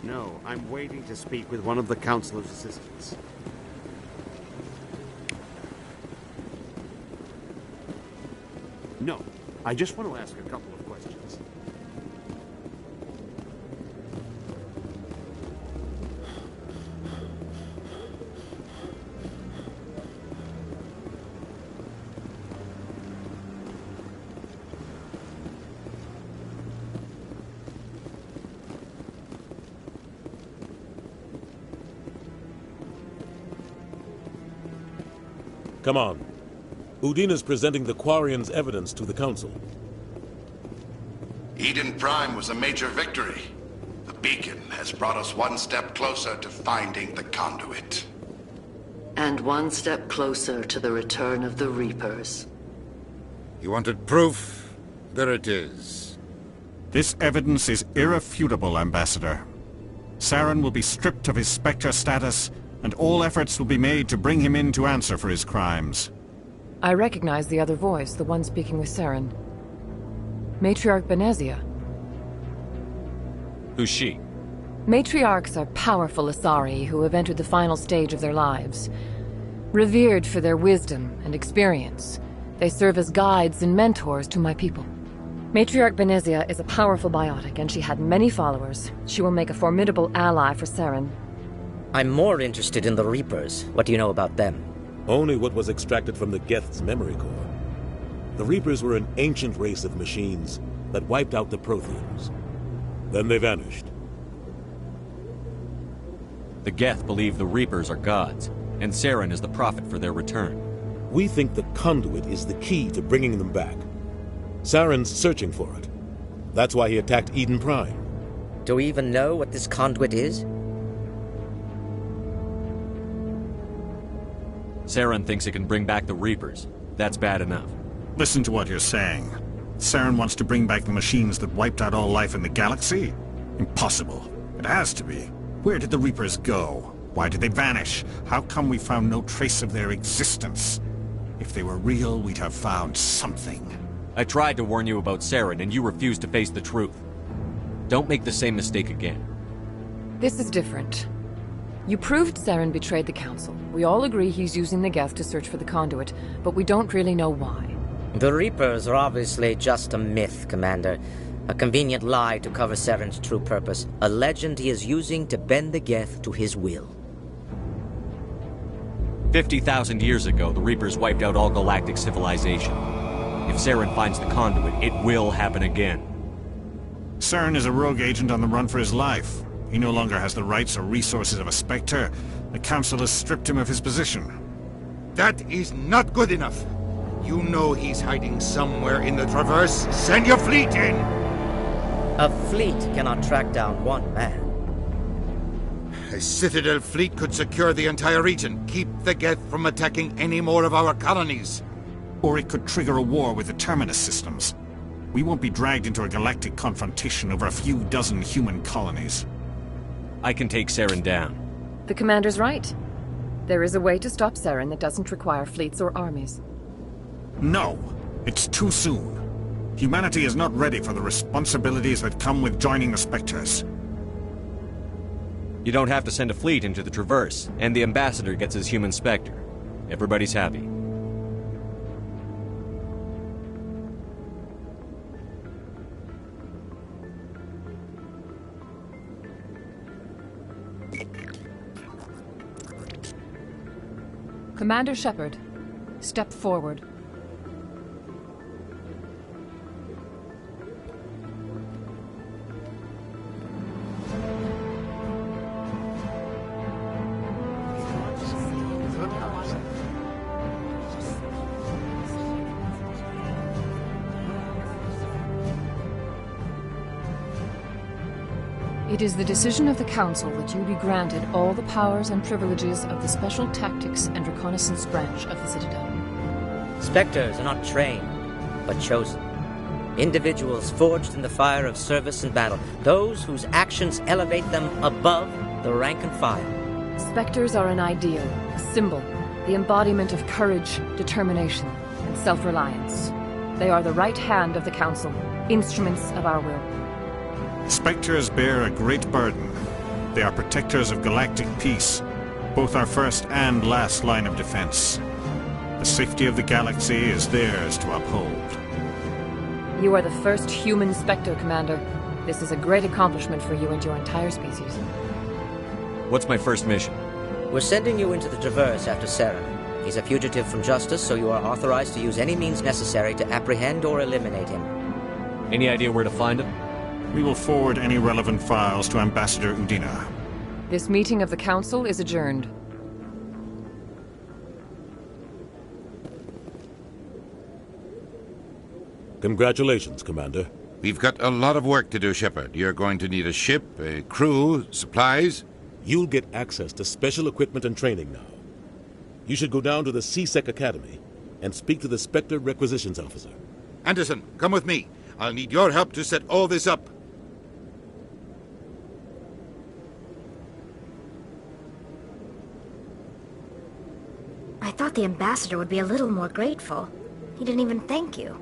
No, I'm waiting to speak with one of the Councilor's assistants. No, I just want to ask a couple of questions. Come on. Udina's presenting the Quarian's evidence to the Council. Eden Prime was a major victory. The beacon has brought us one step closer to finding the conduit. And one step closer to the return of the Reapers. You wanted proof? There it is. This evidence is irrefutable, Ambassador. Saren will be stripped of his Spectre status, and all efforts will be made to bring him in to answer for his crimes. I recognize the other voice, the one speaking with Saren. Matriarch Benezia. Who's she? Matriarchs are powerful Asari who have entered the final stage of their lives. Revered for their wisdom and experience, they serve as guides and mentors to my people. Matriarch Benezia is a powerful biotic, and she had many followers. She will make a formidable ally for Saren. I'm more interested in the Reapers. What do you know about them? Only what was extracted from the Geth's memory core. The Reapers were an ancient race of machines that wiped out the Protheans. Then they vanished. The Geth believe the Reapers are gods, and Saren is the prophet for their return. We think the conduit is the key to bringing them back. Saren's searching for it. That's why he attacked Eden Prime. Do we even know what this conduit is? Saren thinks it can bring back the Reapers. That's bad enough. Listen to what you're saying. Saren wants to bring back the machines that wiped out all life in the galaxy? Impossible. It has to be. Where did the Reapers go? Why did they vanish? How come we found no trace of their existence? If they were real, we'd have found something. I tried to warn you about Saren, and you refused to face the truth. Don't make the same mistake again. This is different. You proved Saren betrayed the Council. We all agree he's using the Geth to search for the conduit, but we don't really know why. The Reapers are obviously just a myth, Commander. A convenient lie to cover Saren's true purpose. A legend he is using to bend the Geth to his will. 50,000 years ago, the Reapers wiped out all galactic civilization. If Saren finds the conduit, it will happen again. Saren is a rogue agent on the run for his life. He no longer has the rights or resources of a Spectre. The Council has stripped him of his position. That is not good enough. You know he's hiding somewhere in the Traverse. Send your fleet in! A fleet cannot track down one man. A Citadel fleet could secure the entire region, keep the Geth from attacking any more of our colonies. Or it could trigger a war with the Terminus systems. We won't be dragged into a galactic confrontation over a few dozen human colonies. I can take Saren down. The Commander's right. There is a way to stop Saren that doesn't require fleets or armies. No, it's too soon. Humanity is not ready for the responsibilities that come with joining the Spectres. You don't have to send a fleet into the Traverse, and the ambassador gets his human Spectre. Everybody's happy. Commander Shepard, step forward. It is the decision of the Council that you be granted all the powers and privileges of the Special Tactics and Reconnaissance Branch of the Citadel. Spectres are not trained, but chosen. Individuals forged in the fire of service and battle. Those whose actions elevate them above the rank and file. Spectres are an ideal, a symbol, the embodiment of courage, determination, and self-reliance. They are the right hand of the Council, instruments of our will. Spectres bear a great burden. They are protectors of galactic peace, both our first and last line of defense. The safety of the galaxy is theirs to uphold. You are the first human Spectre, Commander. This is a great accomplishment for you and your entire species. What's my first mission? We're sending you into the Traverse after Saren. He's a fugitive from justice, so you are authorized to use any means necessary to apprehend or eliminate him. Any idea where to find him? We will forward any relevant files to Ambassador Udina. This meeting of the Council is adjourned. Congratulations, Commander. We've got a lot of work to do, Shepard. You're going to need a ship, a crew, supplies. You'll get access to special equipment and training now. You should go down to the CSEC Academy and speak to the Spectre Requisitions Officer. Anderson, come with me. I'll need your help to set all this up. I thought the ambassador would be a little more grateful. He didn't even thank you.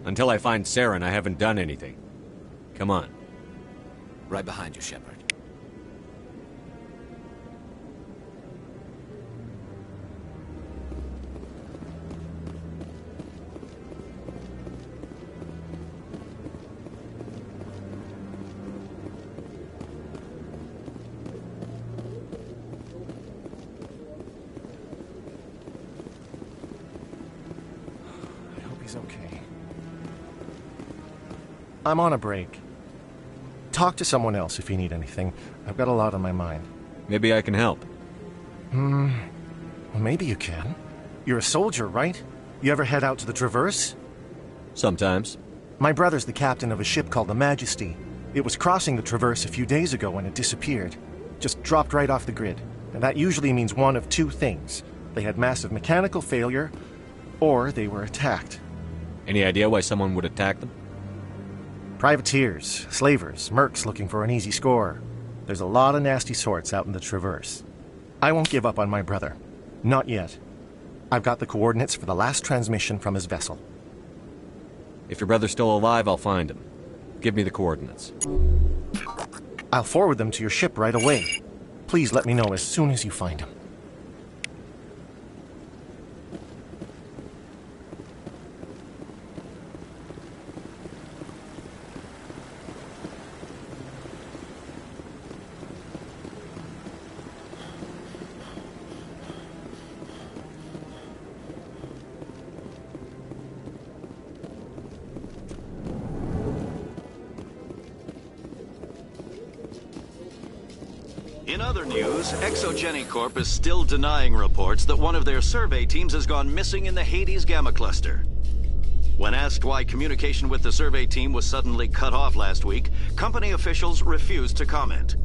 Until I find Saren, I haven't done anything. Come on. Right behind you, Shepard. Okay. I'm on a break. Talk to someone else if you need anything. I've got a lot on my mind. Maybe I can help. Well, maybe you can. You're a soldier, right? You ever head out to the Traverse? Sometimes. My brother's the captain of a ship called the Majesty. It was crossing the Traverse a few days ago when it disappeared. Just dropped right off the grid. And that usually means one of two things. They had massive mechanical failure, or they were attacked. Any idea why someone would attack them? Privateers, slavers, mercs looking for an easy score. There's a lot of nasty sorts out in the Traverse. I won't give up on my brother. Not yet. I've got the coordinates for the last transmission from his vessel. If your brother's still alive, I'll find him. Give me the coordinates. I'll forward them to your ship right away. Please let me know as soon as you find him. In other news, Exogeny Corp is still denying reports that one of their survey teams has gone missing in the Hades Gamma Cluster. When asked why communication with the survey team was suddenly cut off last week, company officials refused to comment.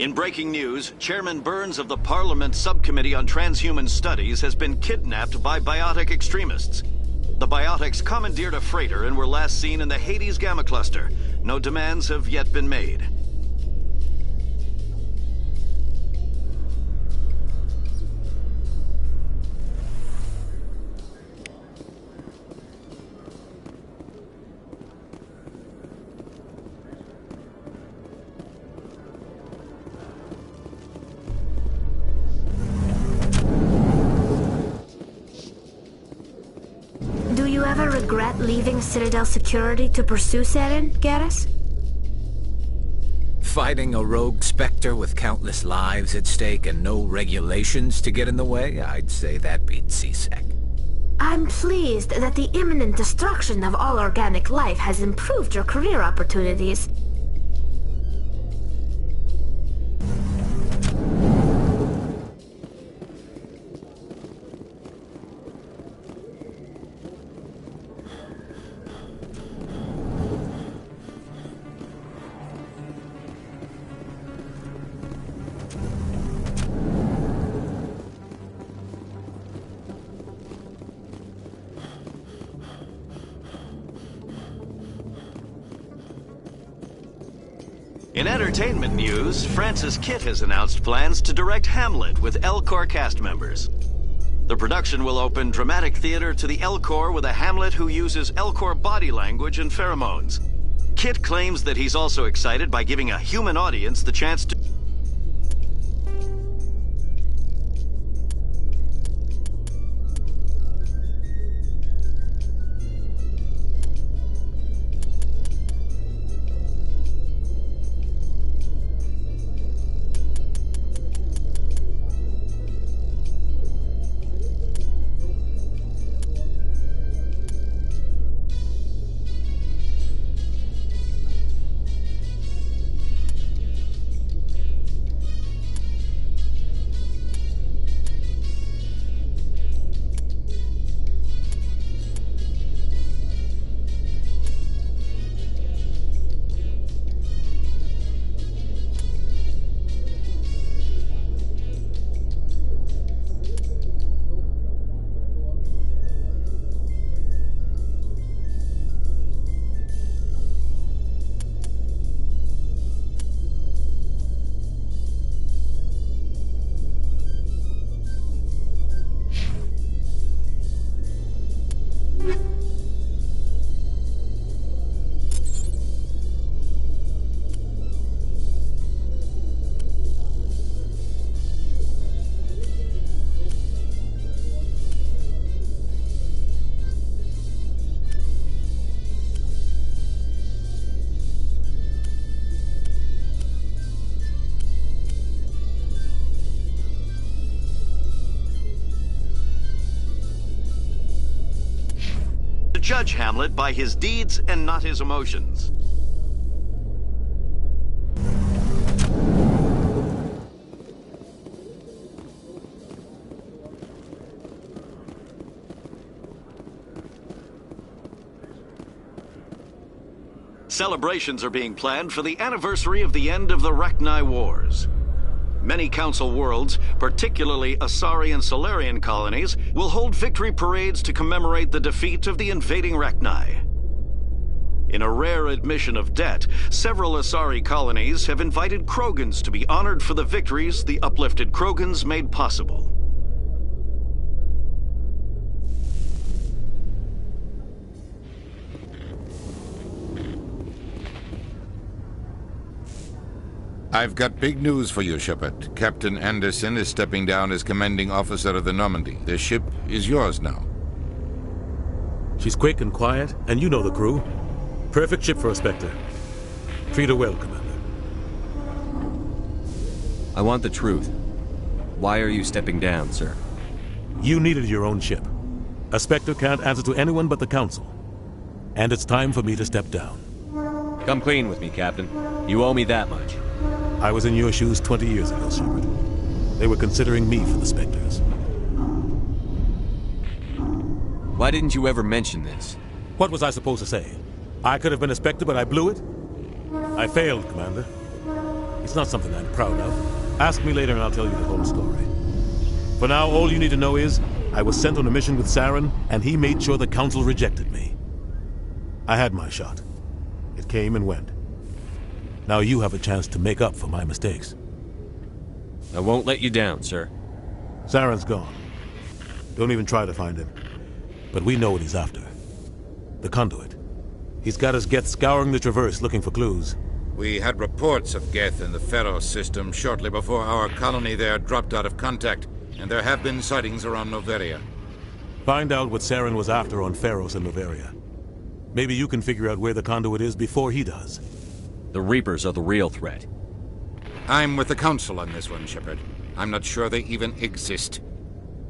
In breaking news, Chairman Burns of the Parliament Subcommittee on Transhuman Studies has been kidnapped by biotic extremists. The biotics commandeered a freighter and were last seen in the Hades Gamma Cluster. No demands have yet been made. Do you ever regret leaving Citadel Security to pursue Saren, Garrus? Fighting a rogue Spectre with countless lives at stake and no regulations to get in the way? I'd say that beats C-Sec. I'm pleased that the imminent destruction of all organic life has improved your career opportunities. In entertainment news, Francis Kitt has announced plans to direct Hamlet with Elcor cast members. The production will open dramatic theater to the Elcor with a Hamlet who uses Elcor body language and pheromones. Kitt claims that he's also excited by giving a human audience the chance to... judge Hamlet by his deeds and not his emotions. Celebrations are being planned for the anniversary of the end of the Rachni Wars. Many Council worlds, particularly Asari and Solarian colonies, will hold victory parades to commemorate the defeat of the invading Rachni. In a rare admission of debt, several Asari colonies have invited Krogans to be honored for the victories the uplifted Krogans made possible. I've got big news for you, Shepard. Captain Anderson is stepping down as commanding officer of the Normandy. The ship is yours now. She's quick and quiet, and you know the crew. Perfect ship for a Spectre. Treat her well, Commander. I want the truth. Why are you stepping down, sir? You needed your own ship. A Spectre can't answer to anyone but the Council. And it's time for me to step down. Come clean with me, Captain. You owe me that much. I was in your shoes 20 years ago, Shepard. They were considering me for the Spectres. Why didn't you ever mention this? What was I supposed to say? I could have been a Spectre, but I blew it? I failed, Commander. It's not something I'm proud of. Ask me later and I'll tell you the whole story. For now, all you need to know is, I was sent on a mission with Saren, and he made sure the Council rejected me. I had my shot. It came and went. Now you have a chance to make up for my mistakes. I won't let you down, sir. Saren's gone. Don't even try to find him. But we know what he's after. The conduit. He's got his Geth scouring the Traverse looking for clues. We had reports of Geth in the Pharos system shortly before our colony there dropped out of contact, and there have been sightings around Noveria. Find out what Saren was after on Pharos and Noveria. Maybe you can figure out where the conduit is before he does. The Reapers are the real threat. I'm with the Council on this one, Shepard. I'm not sure they even exist.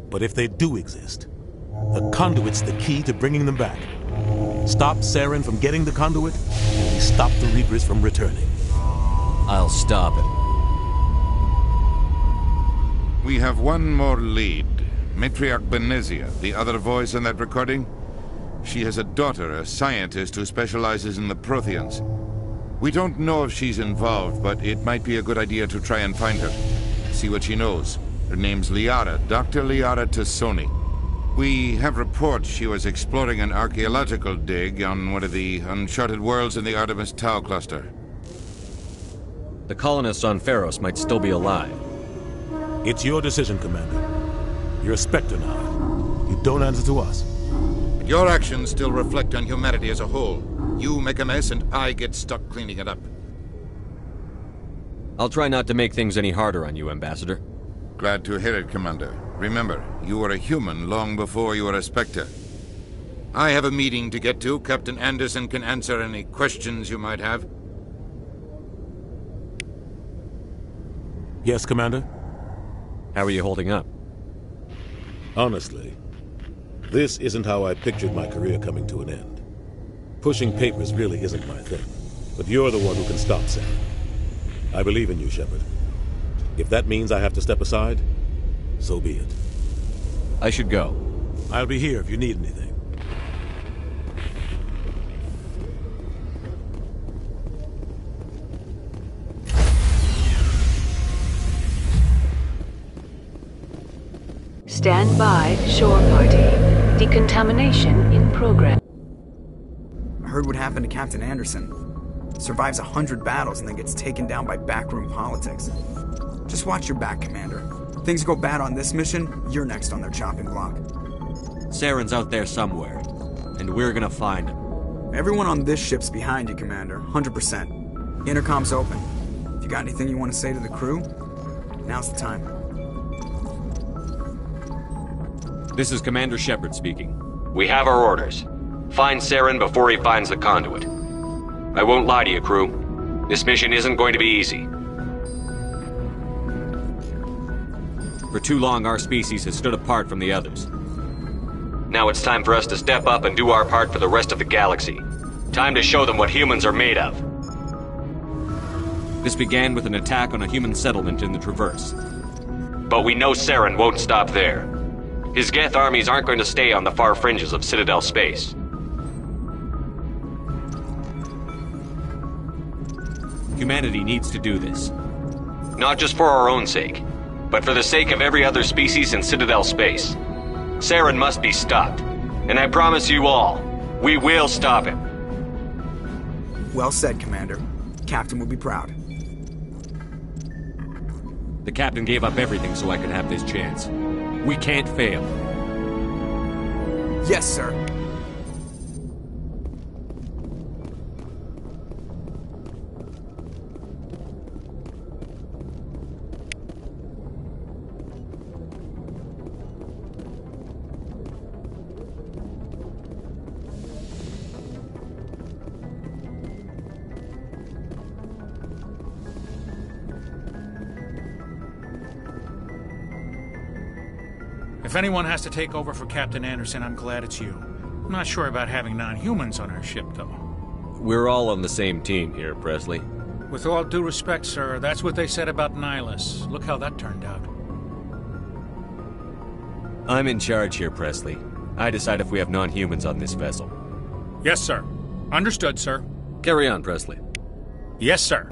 But if they do exist, the conduit's the key to bringing them back. Stop Saren from getting the conduit, and we stop the Reapers from returning. I'll stop it. We have one more lead. Matriarch Benezia, the other voice in that recording. She has a daughter, a scientist who specializes in the Protheans. We don't know if she's involved, but it might be a good idea to try and find her. See what she knows. Her name's Liara, Dr. Liara Tassoni. We have reports she was exploring an archaeological dig on one of the uncharted worlds in the Artemis Tau cluster. The colonists on Pharos might still be alive. It's your decision, Commander. You're a Spectre now. You don't answer to us. But your actions still reflect on humanity as a whole. You make a mess and I get stuck cleaning it up. I'll try not to make things any harder on you, Ambassador. Glad to hear it, Commander. Remember, you were a human long before you were a Spectre. I have a meeting to get to. Captain Anderson can answer any questions you might have. Yes, Commander? How are you holding up? Honestly, this isn't how I pictured my career coming to an end. Pushing papers really isn't my thing. But you're the one who can stop Sam. I believe in you, Shepard. If that means I have to step aside, so be it. I should go. I'll be here if you need anything. Stand by, shore party. Decontamination in progress. I heard what happened to Captain Anderson. Survives 100 battles and then gets taken down by backroom politics. Just watch your back, Commander. Things go bad on this mission, you're next on their chopping block. Saren's out there somewhere, and we're gonna find him. Everyone on this ship's behind you, Commander. 100%. Intercom's open. If you got anything you want to say to the crew, now's the time. This is Commander Shepard speaking. We have our orders. Find Saren before he finds the conduit. I won't lie to you, crew. This mission isn't going to be easy. For too long, our species has stood apart from the others. Now it's time for us to step up and do our part for the rest of the galaxy. Time to show them what humans are made of. This began with an attack on a human settlement in the Traverse. But we know Saren won't stop there. His Geth armies aren't going to stay on the far fringes of Citadel space. Humanity needs to do this. Not just for our own sake, but for the sake of every other species in Citadel space. Saren must be stopped. And I promise you all, we will stop him. Well said, Commander. Captain will be proud. The captain gave up everything so I could have this chance. We can't fail. Yes, sir. If anyone has to take over for Captain Anderson, I'm glad it's you. I'm not sure about having non-humans on our ship, though. We're all on the same team here, Presley. With all due respect, sir, that's what they said about Nihilus. Look how that turned out. I'm in charge here, Presley. I decide if we have non-humans on this vessel. Yes, sir. Understood, sir. Carry on, Presley. Yes, sir.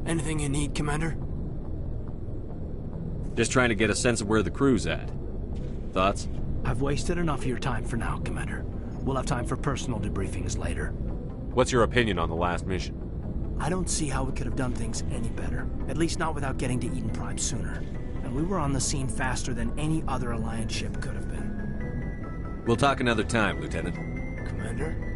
Anything you need, Commander? Just trying to get a sense of where the crew's at. Thoughts? I've wasted enough of your time for now, Commander. We'll have time for personal debriefings later. What's your opinion on the last mission? I don't see how we could have done things any better. At least not without getting to Eden Prime sooner. And we were on the scene faster than any other Alliance ship could have been. We'll talk another time, Lieutenant. Commander?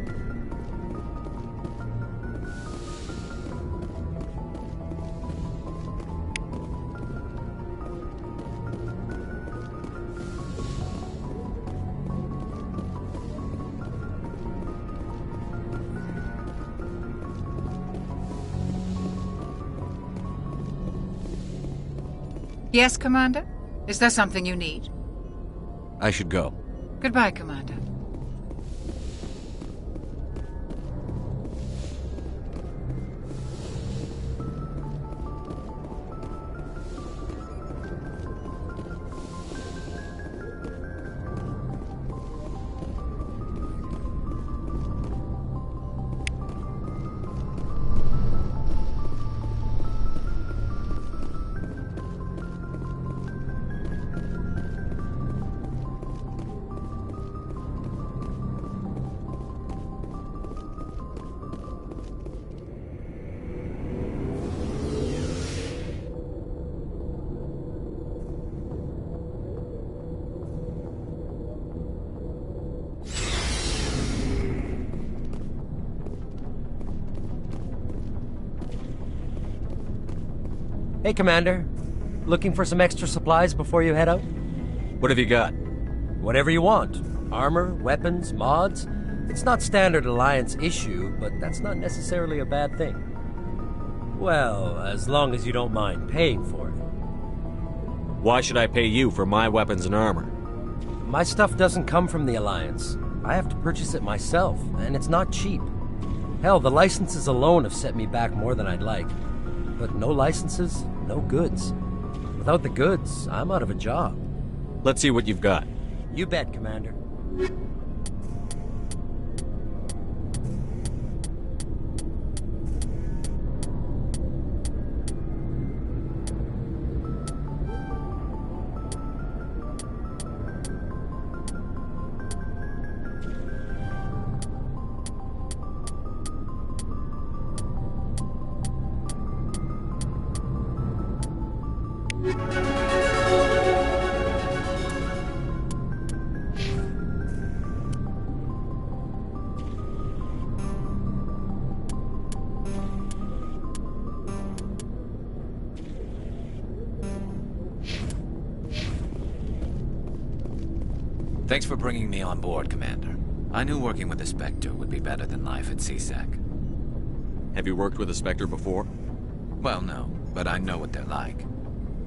Yes, Commander? Is there something you need? I should go. Goodbye, Commander. Hey, Commander. Looking for some extra supplies before you head out? What have you got? Whatever you want. Armor, weapons, mods. It's not standard Alliance issue, but that's not necessarily a bad thing. Well, as long as you don't mind paying for it. Why should I pay you for my weapons and armor? My stuff doesn't come from the Alliance. I have to purchase it myself, and it's not cheap. Hell, the licenses alone have set me back more than I'd like. But no licenses, no goods. Without the goods, I'm out of a job. Let's see what you've got. You bet, Commander. Thanks for bringing me on board, Commander. I knew working with the Spectre would be better than life at CSEC. Have you worked with a Spectre before? Well, no, but I know what they're like.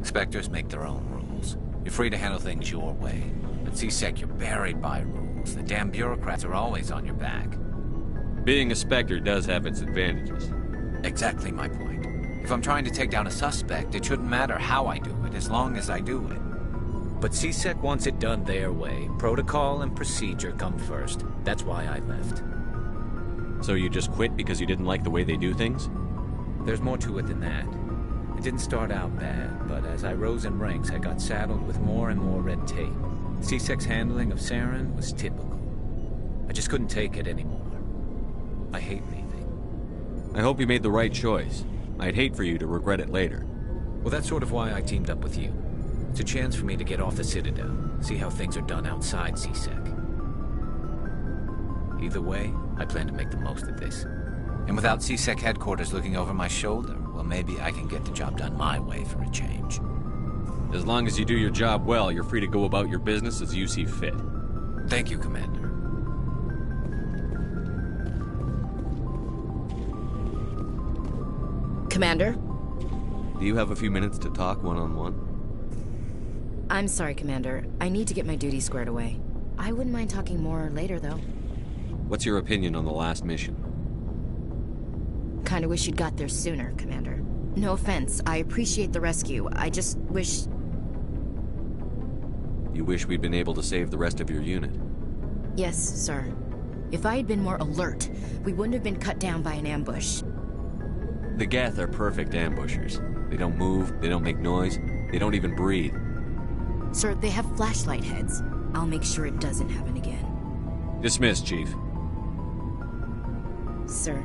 Spectres make their own rules. You're free to handle things your way. At CSEC, you're buried by rules. The damn bureaucrats are always on your back. Being a Spectre does have its advantages. Exactly my point. If I'm trying to take down a suspect, it shouldn't matter how I do it, as long as I do it. But CSEC wants it done their way. Protocol and procedure come first. That's why I left. So you just quit because you didn't like the way they do things? There's more to it than that. It didn't start out bad, but as I rose in ranks, I got saddled with more and more red tape. CSEC's handling of Saren was typical. I just couldn't take it anymore. I hate leaving. I hope you made the right choice. I'd hate for you to regret it later. Well, that's sort of why I teamed up with you. It's a chance for me to get off the Citadel, see how things are done outside CSEC. Either way, I plan to make the most of this. And without CSEC headquarters looking over my shoulder, well, maybe I can get the job done my way for a change. As long as you do your job well, you're free to go about your business as you see fit. Thank you, Commander. Commander? Do you have a few minutes to talk one-on-one? I'm sorry, Commander. I need to get my duties squared away. I wouldn't mind talking more later, though. What's your opinion on the last mission? Kinda wish you'd got there sooner, Commander. No offense, I appreciate the rescue. I just wish... You wish we'd been able to save the rest of your unit? Yes, sir. If I had been more alert, we wouldn't have been cut down by an ambush. The Geth are perfect ambushers. They don't move, they don't make noise, they don't even breathe. Sir, they have flashlight heads. I'll make sure it doesn't happen again. Dismissed, Chief. Sir.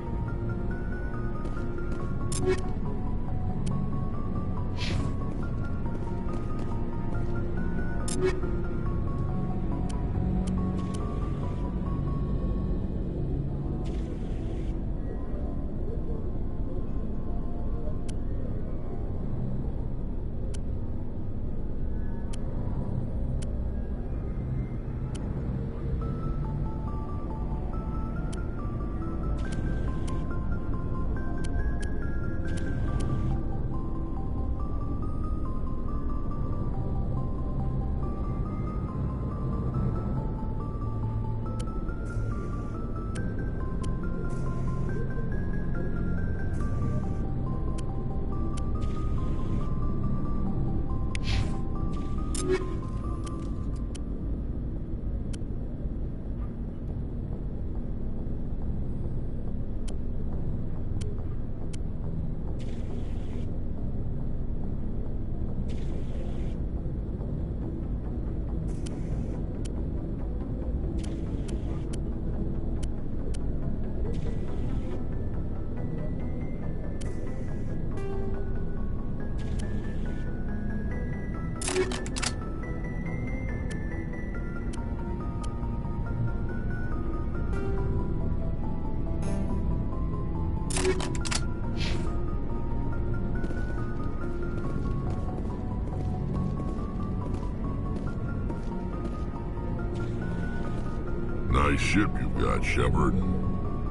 Nice ship you've got, Shepard.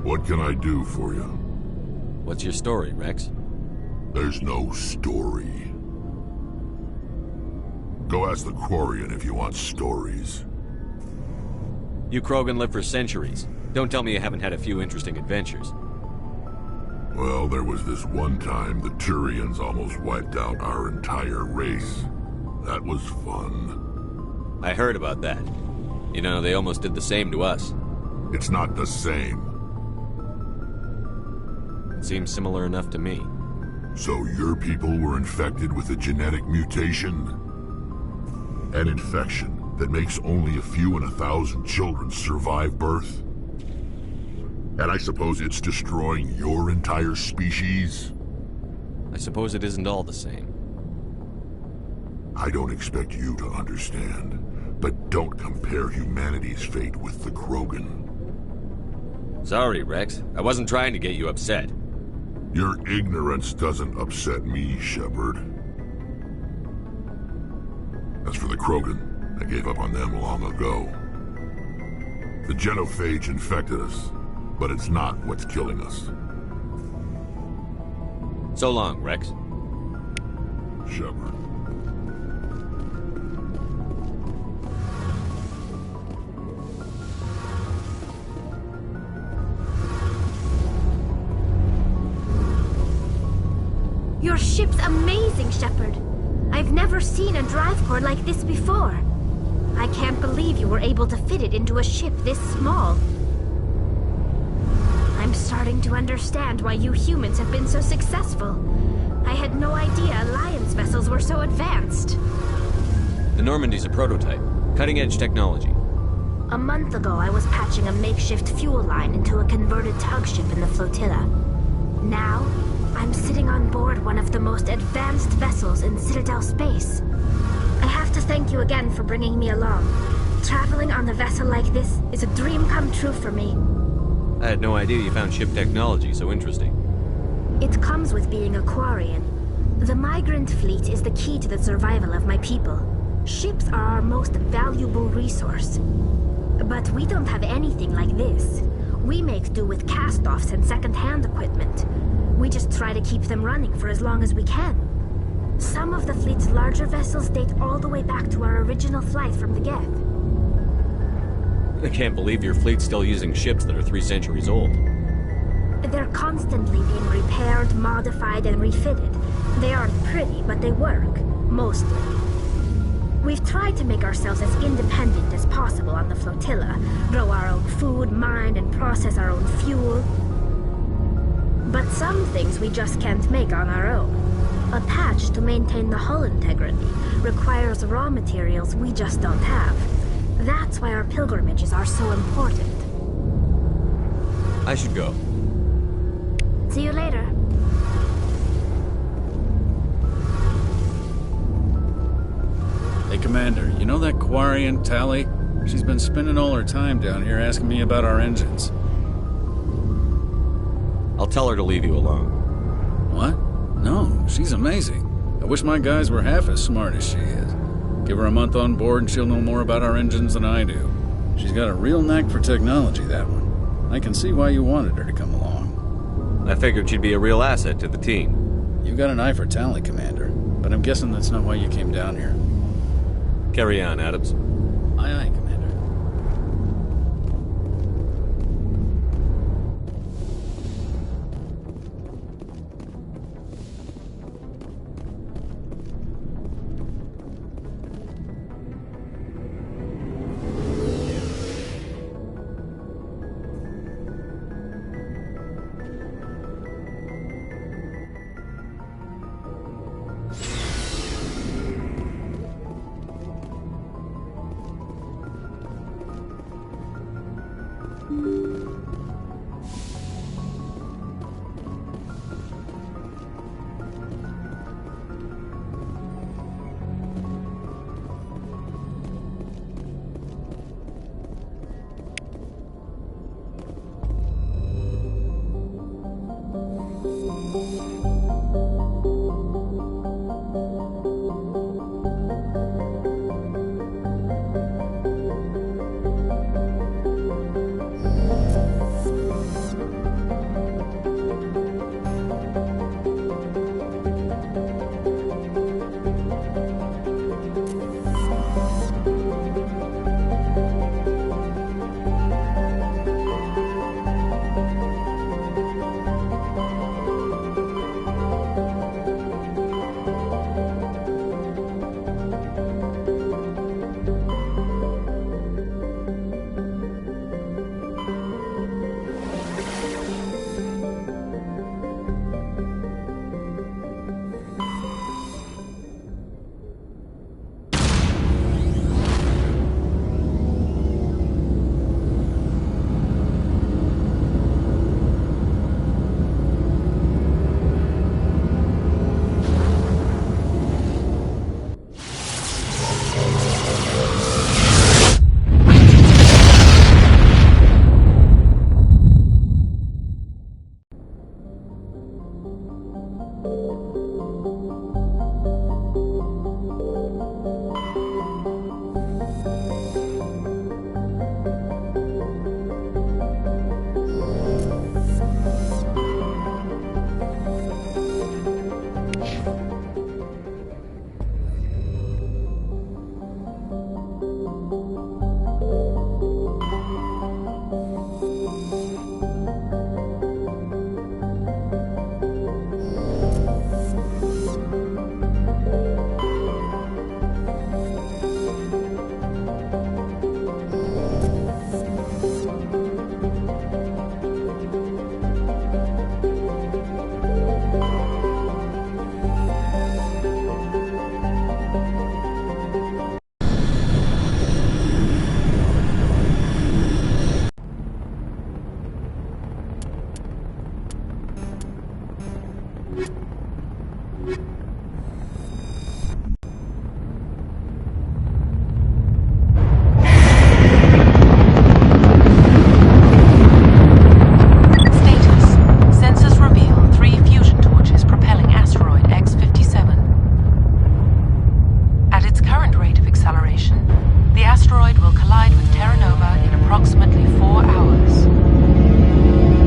What can I do for you? What's your story, Rex? There's no story. Go ask the Quarian if you want stories. You Krogan live for centuries. Don't tell me you haven't had a few interesting adventures. Well, there was this one time the Turians almost wiped out our entire race. That was fun. I heard about that. You know, they almost did the same to us. It's not the same. It seems similar enough to me. So your people were infected with a genetic mutation? An infection that makes only a few in 1,000 children survive birth? And I suppose it's destroying your entire species? I suppose it isn't all the same. I don't expect you to understand. But don't compare humanity's fate with the Krogan. Sorry, Rex. I wasn't trying to get you upset. Your ignorance doesn't upset me, Shepard. As for the Krogan, I gave up on them long ago. The genophage infected us, but it's not what's killing us. So long, Rex. Shepard. Your ship's amazing, Shepard. I've never seen a drive core like this before. I can't believe you were able to fit it into a ship this small. I'm starting to understand why you humans have been so successful. I had no idea Alliance vessels were so advanced. The Normandy's a prototype. Cutting-edge technology. A month ago, I was patching a makeshift fuel line into a converted tug ship in the flotilla. Now, I'm sitting on board one of the most advanced vessels in Citadel space. I have to thank you again for bringing me along. Traveling on a vessel like this is a dream come true for me. I had no idea you found ship technology so interesting. It comes with being a Quarian. The migrant fleet is the key to the survival of my people. Ships are our most valuable resource. But we don't have anything like this. We make do with cast-offs and second-hand equipment. We just try to keep them running for as long as we can. Some of the fleet's larger vessels date all the way back to our original flight from the Geth. I can't believe your fleet's still using ships that are 3 centuries old. They're constantly being repaired, modified, and refitted. They aren't pretty, but they work. Mostly. We've tried to make ourselves as independent as possible on the flotilla, grow our own food, mine, and process our own fuel. But some things we just can't make on our own. A patch to maintain the hull integrity requires raw materials we just don't have. That's why our pilgrimages are so important. I should go. See you later. Hey, Commander, you know that Quarian, Tally? She's been spending all her time down here asking me about our engines. I'll tell her to leave you alone. What? No, she's amazing. I wish my guys were half as smart as she is. Give her a month on board and she'll know more about our engines than I do. She's got a real knack for technology, that one. I can see why you wanted her to come along. I figured she'd be a real asset to the team. You got an eye for talent, Commander, but I'm guessing that's not why you came down here. Carry on, Adams. Aye, aye, Commander.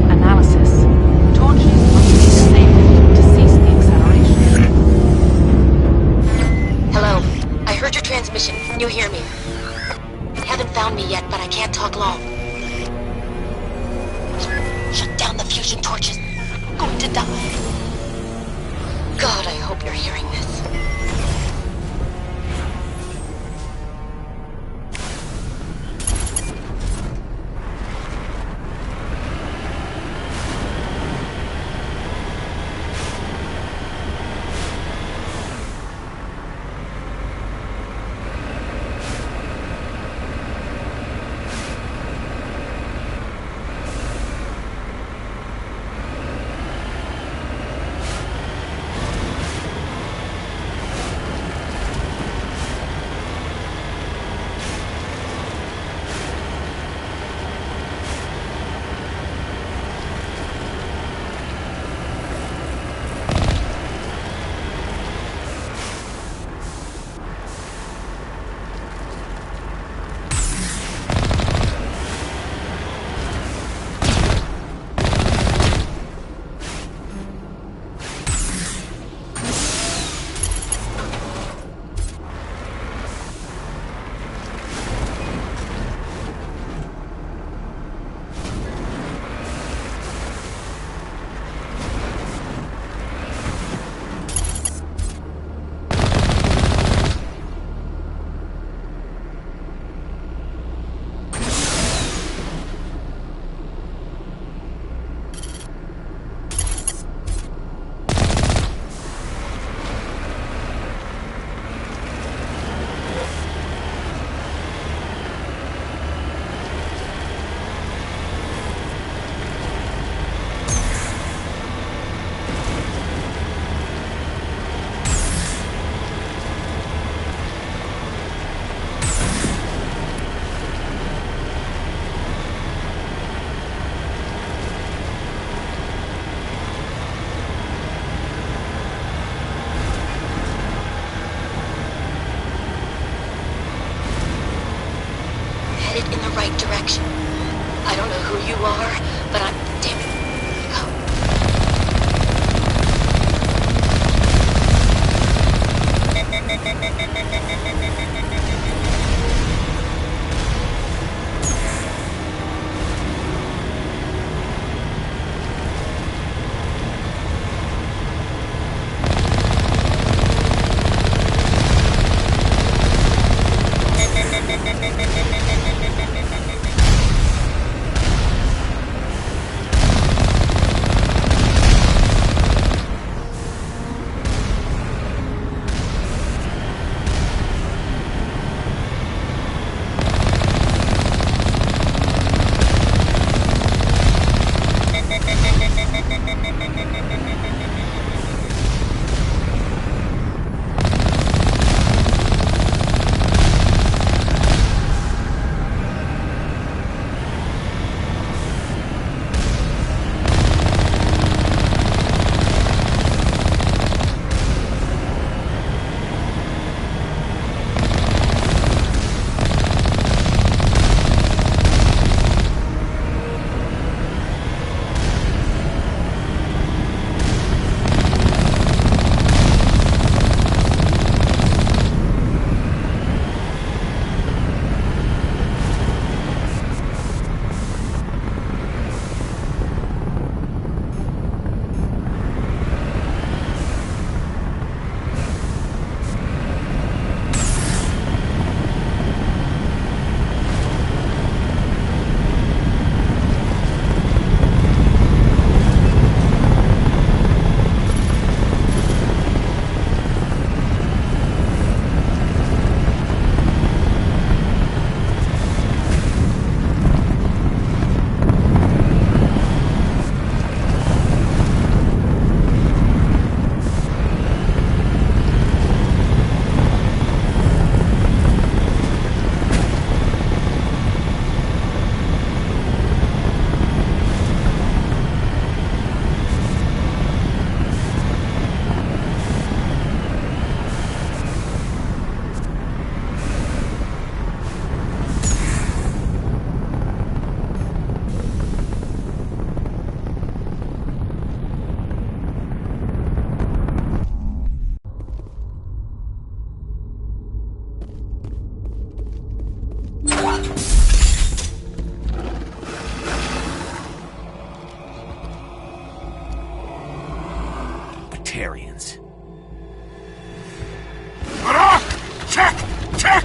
Analysis. Torches must be disabled. Can you hear me? Haven't found me yet, but I can't talk long. Shut down the fusion torches. I'm going to die. God, I hope you're hearing this. In the right direction. I don't know who you are, but I'm... Damn it. Batarians. Check! Check!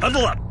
Huddle up!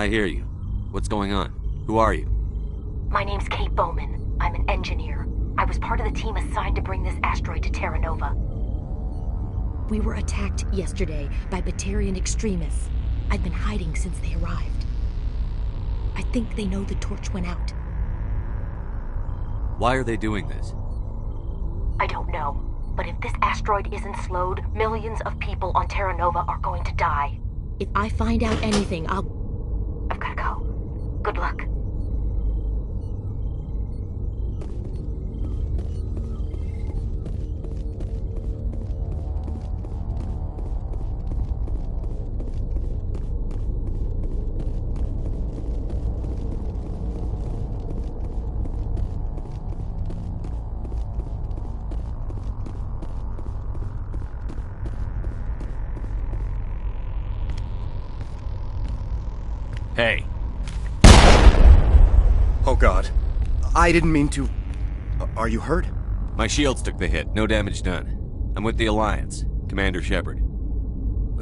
I hear you. What's going on? Who are you? My name's Kate Bowman. I'm an engineer. I was part of the team assigned to bring this asteroid to Terra Nova. We were attacked yesterday by Batarian extremists. I've been hiding since they arrived. I think they know the torch went out. Why are they doing this? I don't know. But if this asteroid isn't slowed, millions of people on Terra Nova are going to die. If I find out anything, I've gotta go. Good luck. Hey. Oh God. I didn't mean to... Are you hurt? My shields took the hit. No damage done. I'm with the Alliance. Commander Shepard.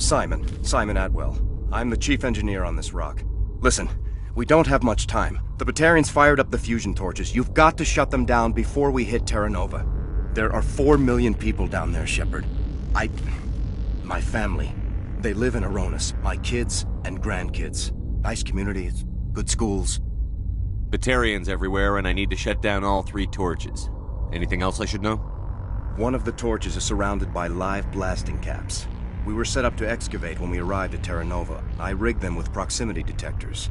Simon Atwell. I'm the chief engineer on this rock. Listen, we don't have much time. The Batarians fired up the fusion torches. You've got to shut them down before we hit Terra Nova. There are 4 million people down there, Shepard. My family. They live in Aronis. My kids and grandkids. Nice communities, good schools. Batarians everywhere, and I need to shut down all 3 torches. Anything else I should know? One of the torches is surrounded by live blasting caps. We were set up to excavate when we arrived at Terra Nova. I rigged them with proximity detectors.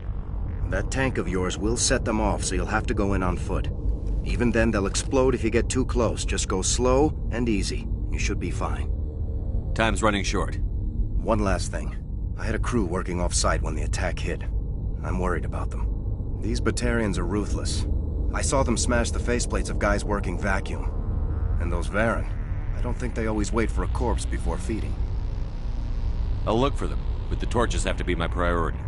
That tank of yours will set them off, so you'll have to go in on foot. Even then, they'll explode if you get too close. Just go slow and easy. You should be fine. Time's running short. One last thing. I had a crew working off-site when the attack hit. I'm worried about them. These Batarians are ruthless. I saw them smash the faceplates of guys working vacuum. And those Varen, I don't think they always wait for a corpse before feeding. I'll look for them, but the torches have to be my priority.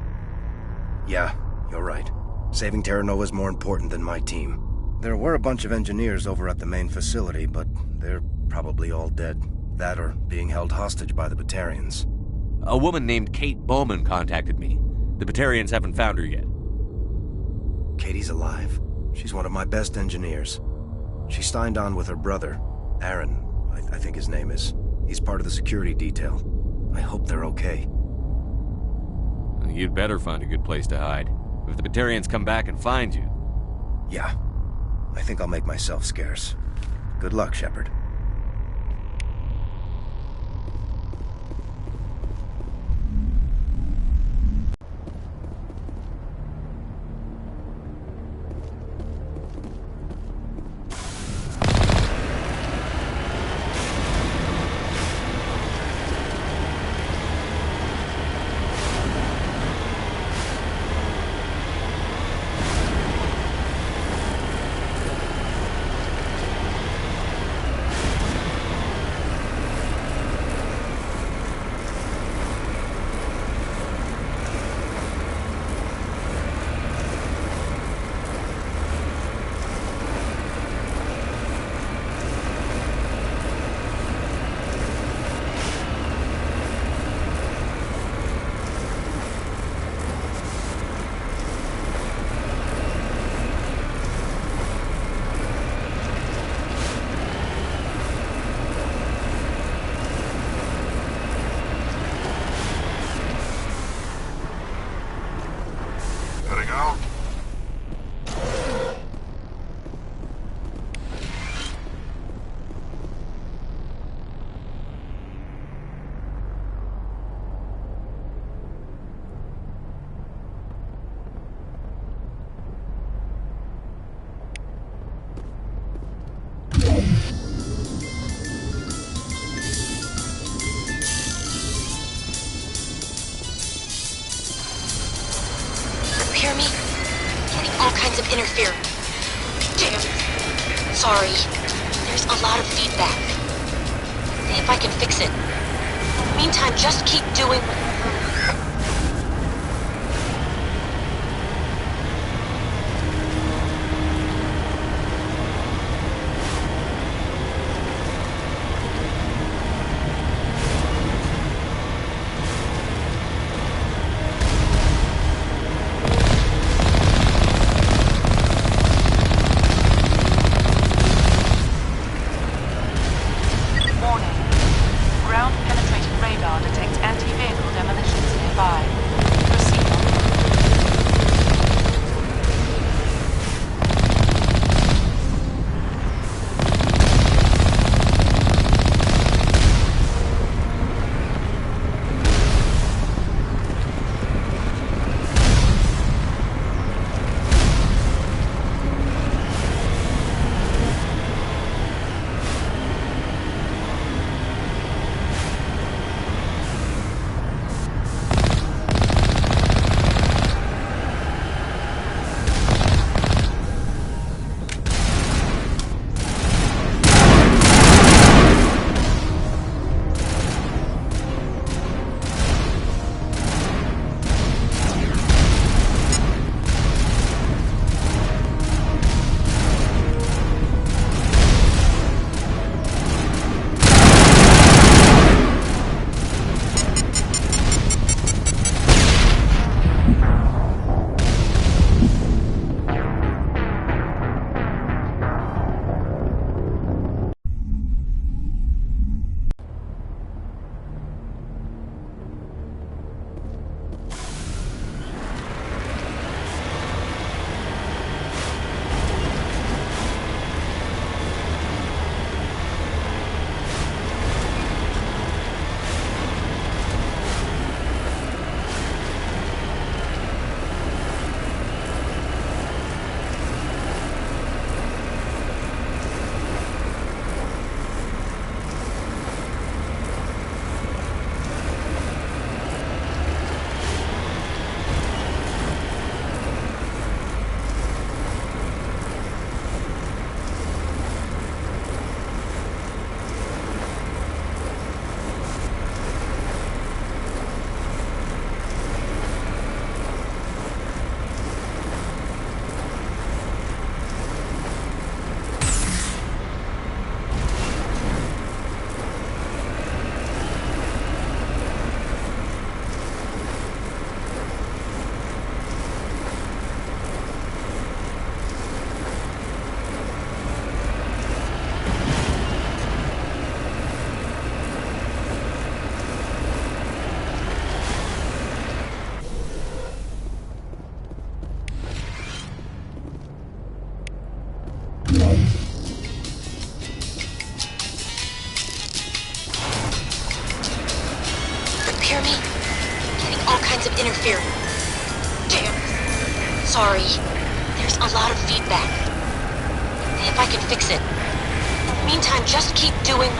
Yeah, you're right. Saving Terra Nova is more important than my team. There were a bunch of engineers over at the main facility, but they're probably all dead. That or being held hostage by the Batarians. A woman named Kate Bowman contacted me. The Batarians haven't found her yet. Katie's alive. She's one of my best engineers. She signed on with her brother, Aaron, I think his name is. He's part of the security detail. I hope they're okay. You'd better find a good place to hide. If the Batarians come back and find you... Yeah. I think I'll make myself scarce. Good luck, Shepard. Hear me? Getting all kinds of interference. Damn. Sorry. There's a lot of feedback. See if I can fix it. Meantime, just keep doing... Ground-penetrating radar detects anti-vehicle kinds of interference. Damn. Sorry. There's a lot of feedback. See if I can fix it. In the meantime, just keep doing...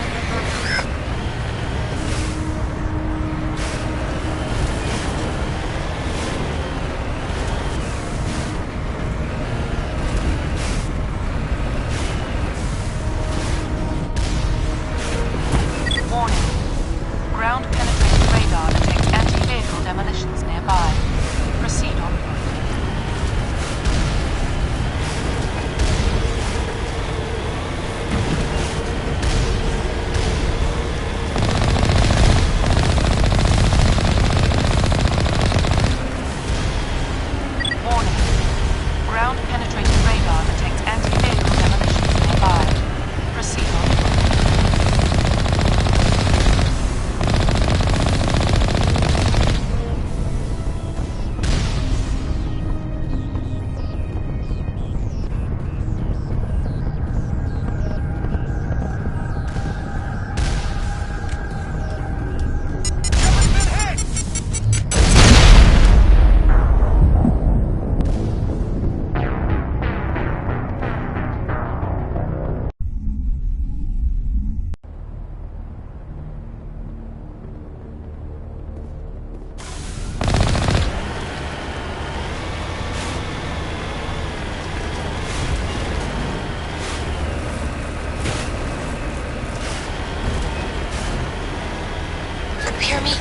Hear me?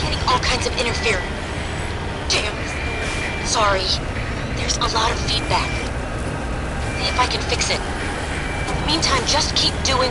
Getting all kinds of interference. Damn. Sorry. There's a lot of feedback. See if I can fix it. In the meantime, just keep doing...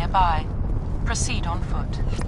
nearby. Proceed on foot.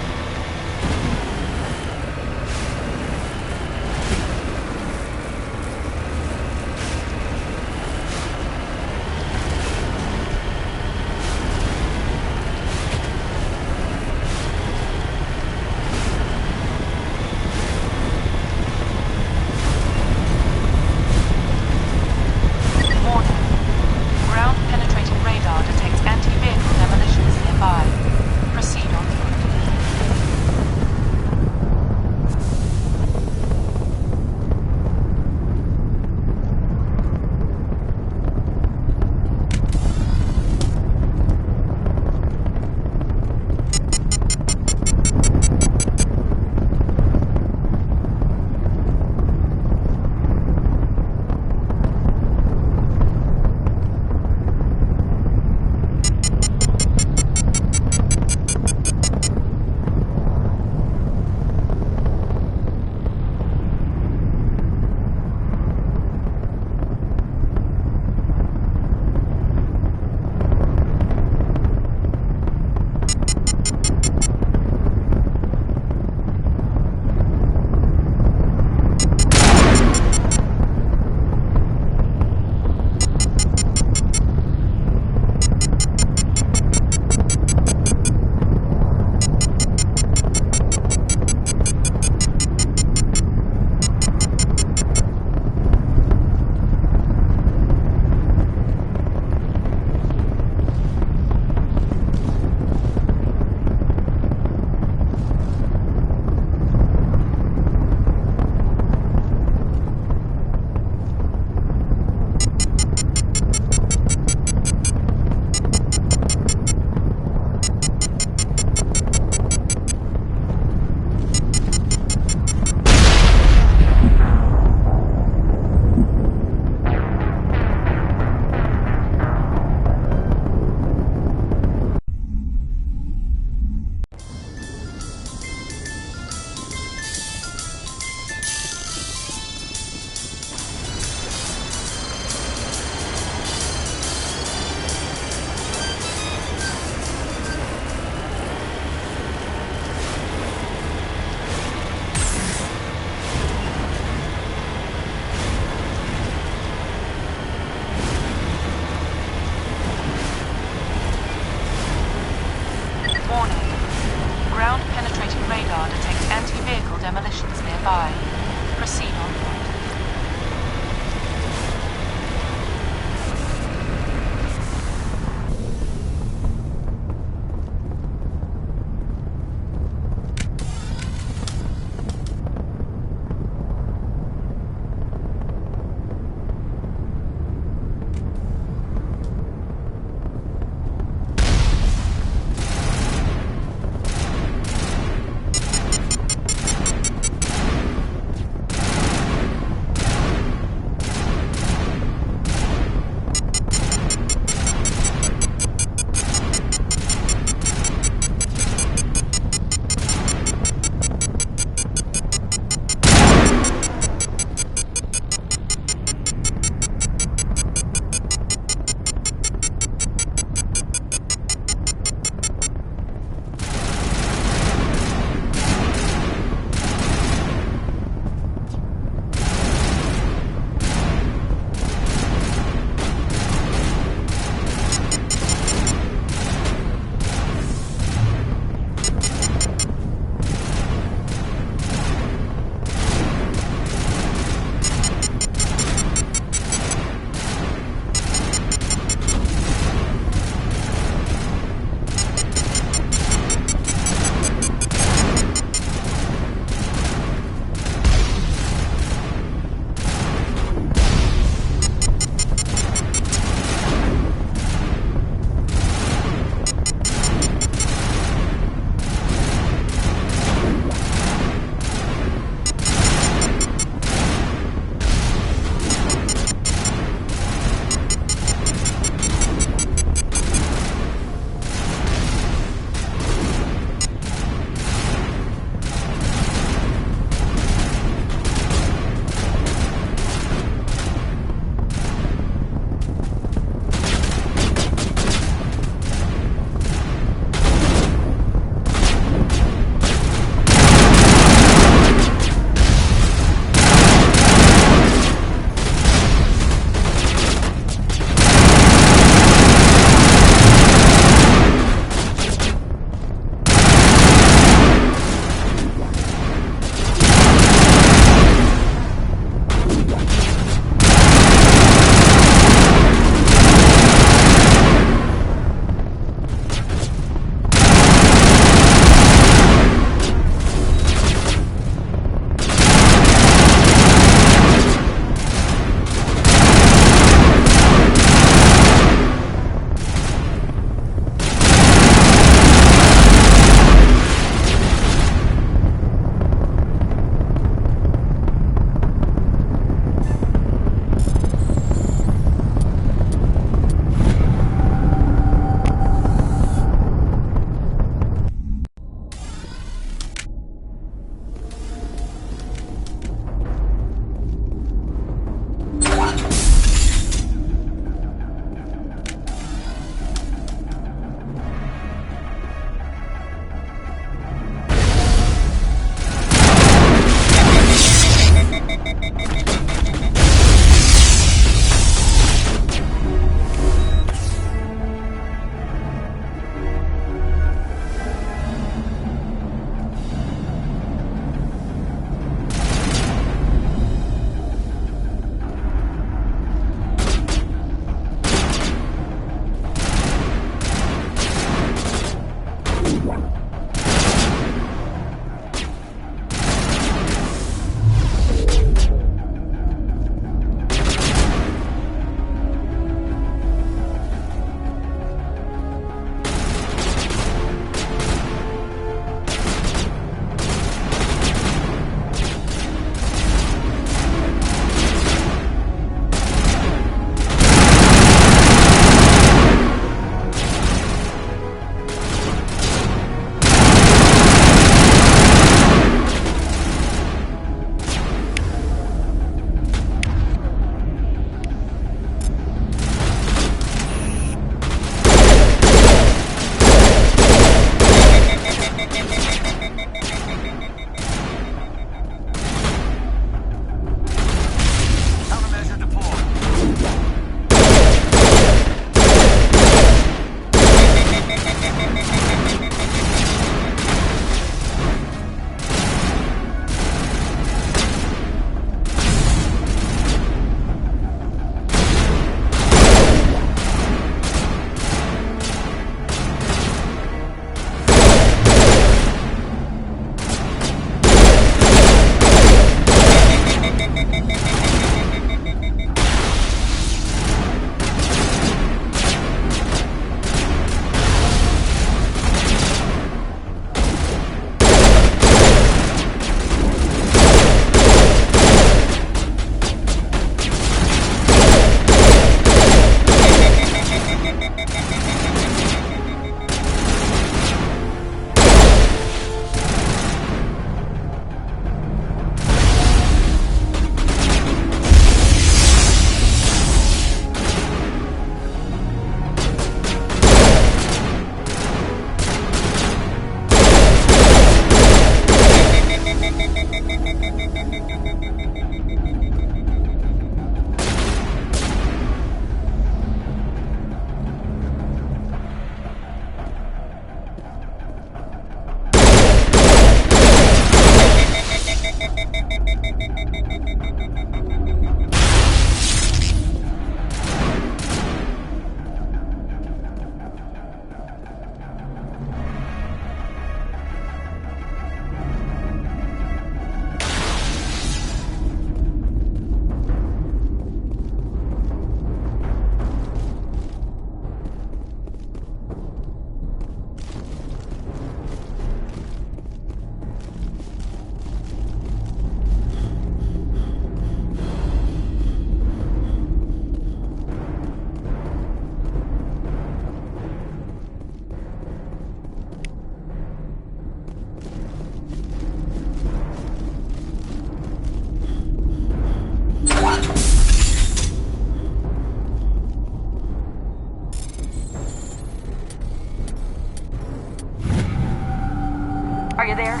Are you there?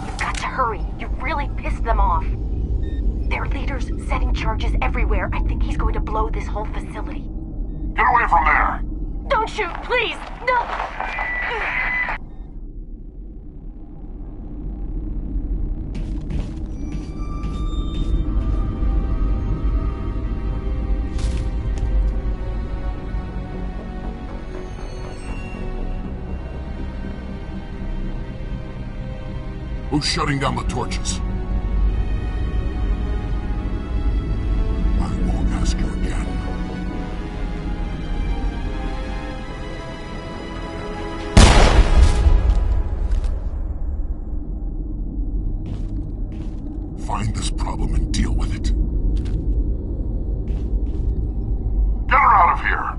You've got to hurry. You really pissed them off. Their leader's setting charges everywhere. I think he's going to blow this whole facility. Get away from there! Don't shoot, please! No! Who's shutting down the torches? I won't ask you again. Find this problem and deal with it. Get her out of here!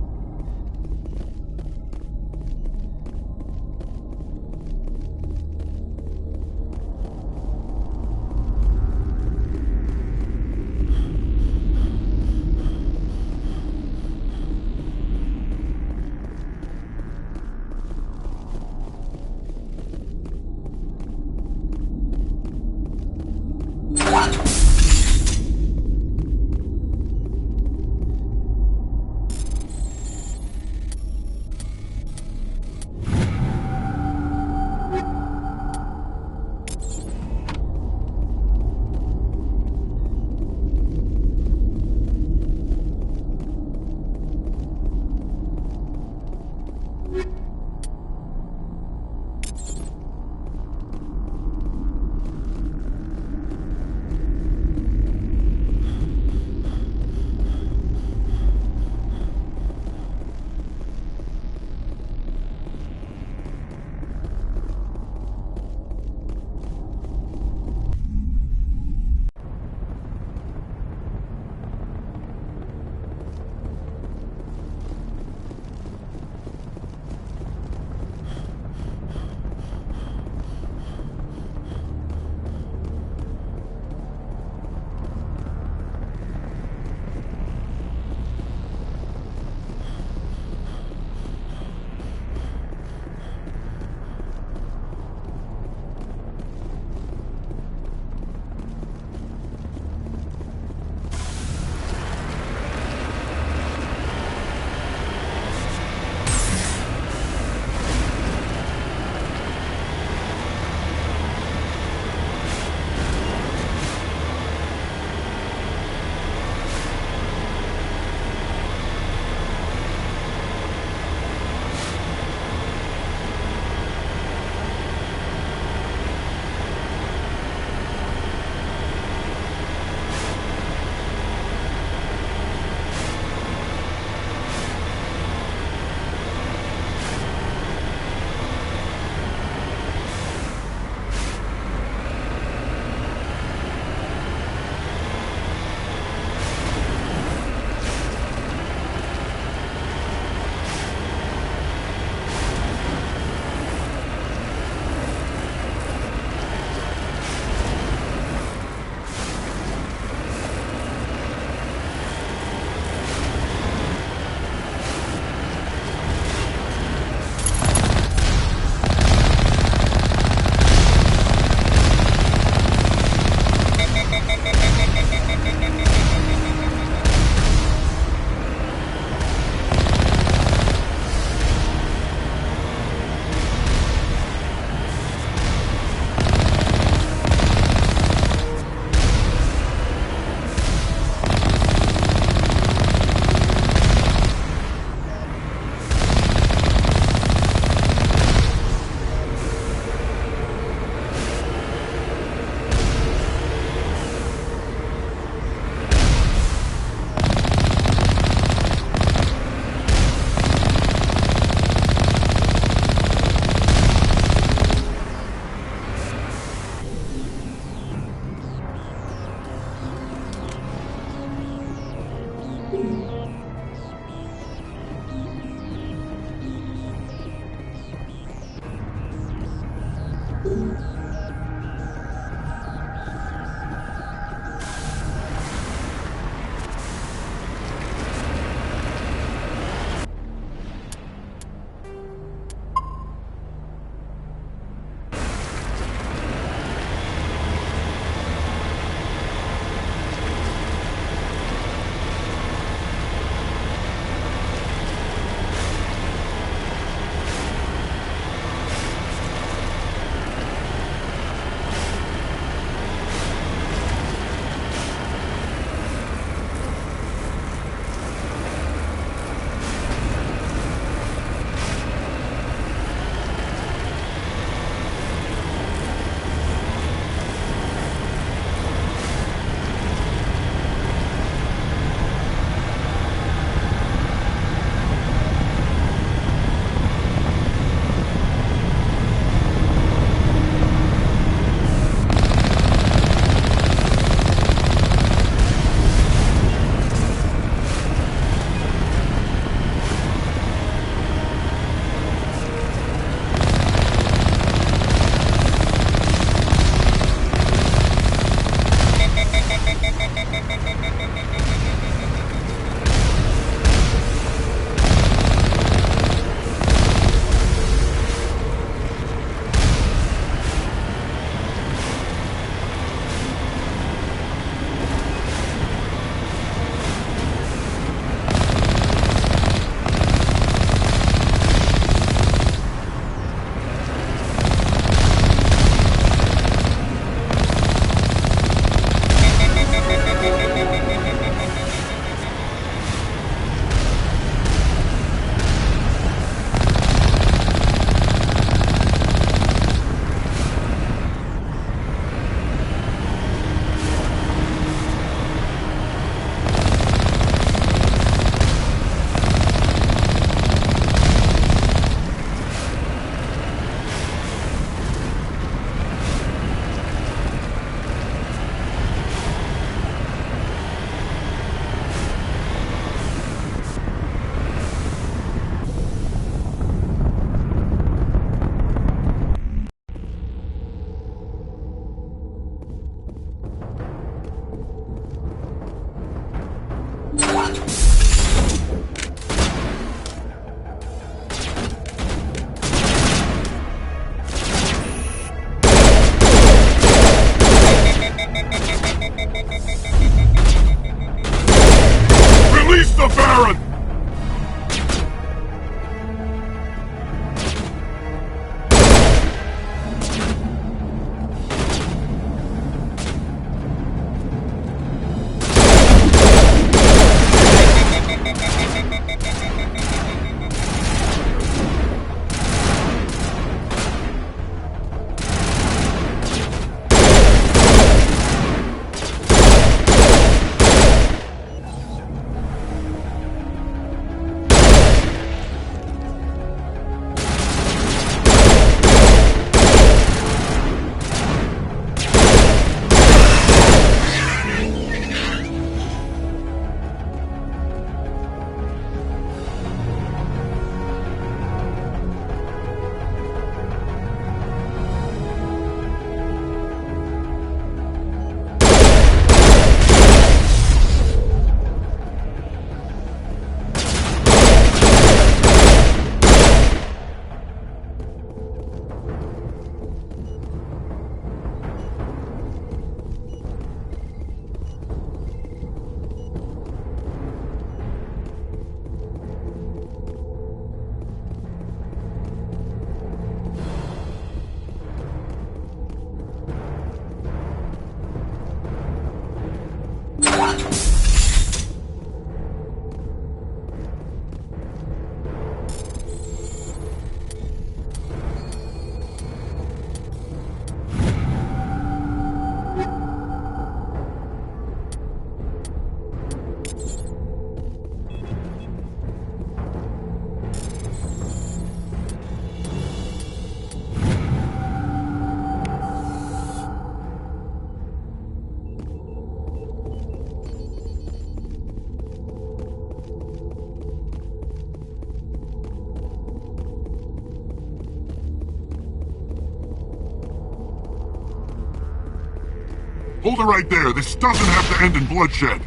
Hold it right there. This doesn't have to end in bloodshed.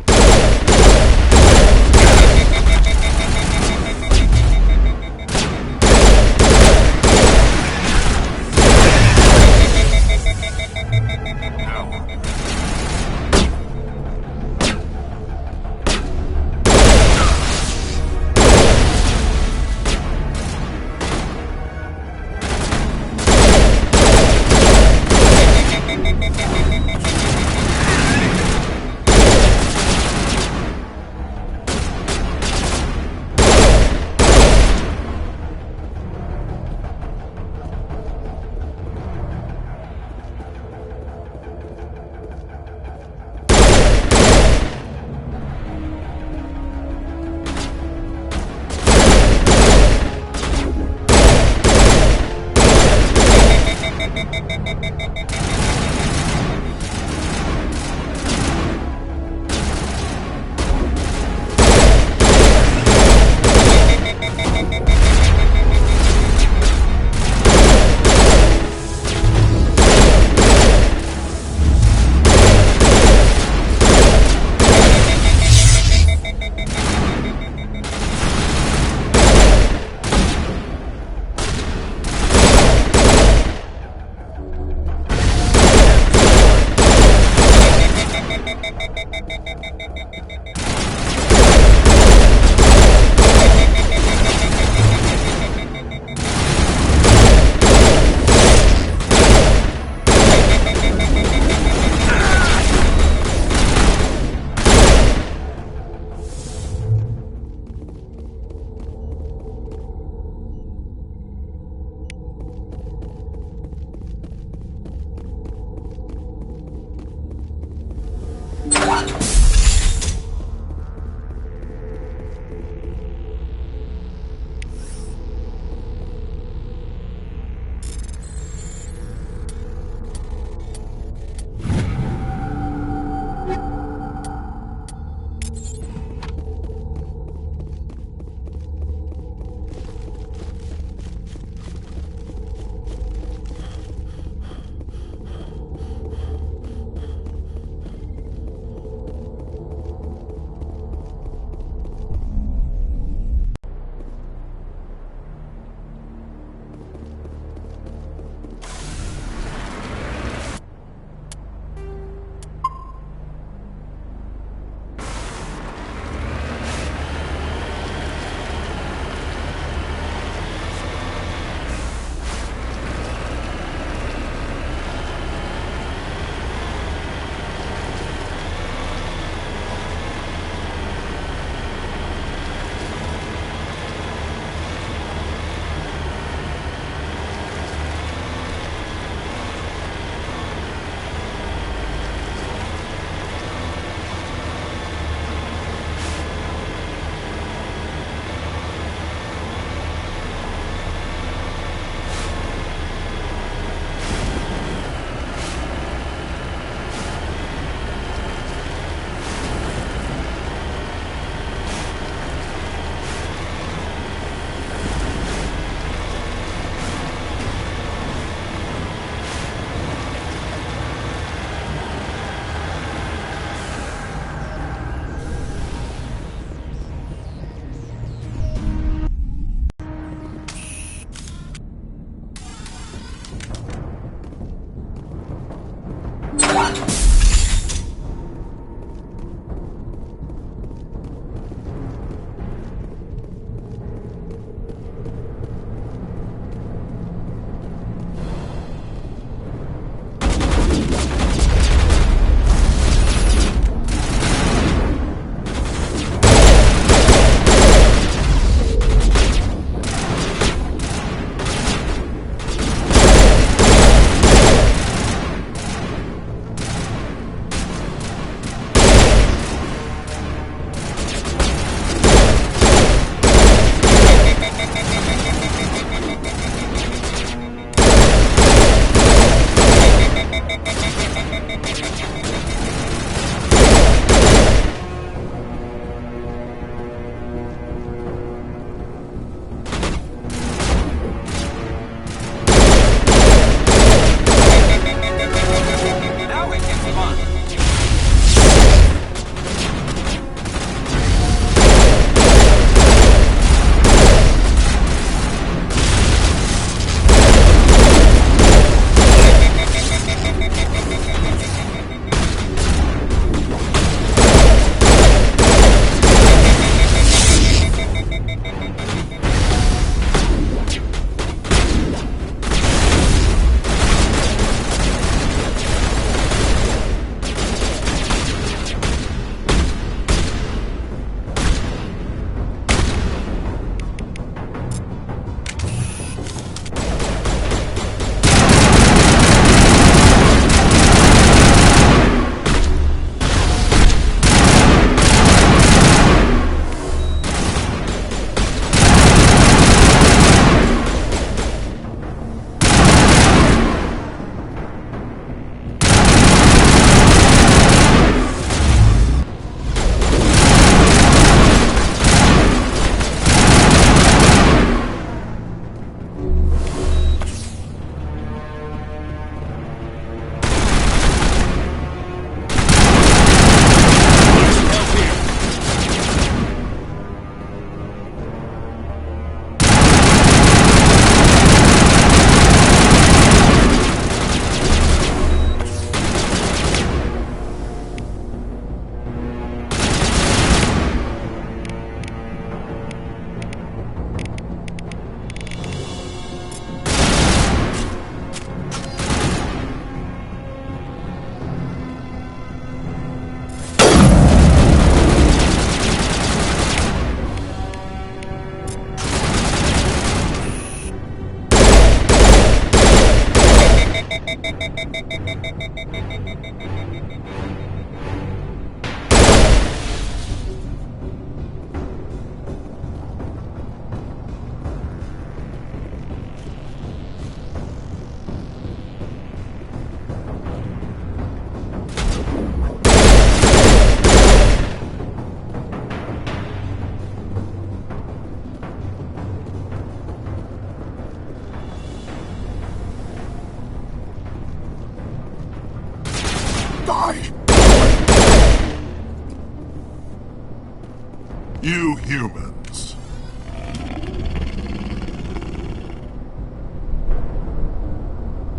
humans.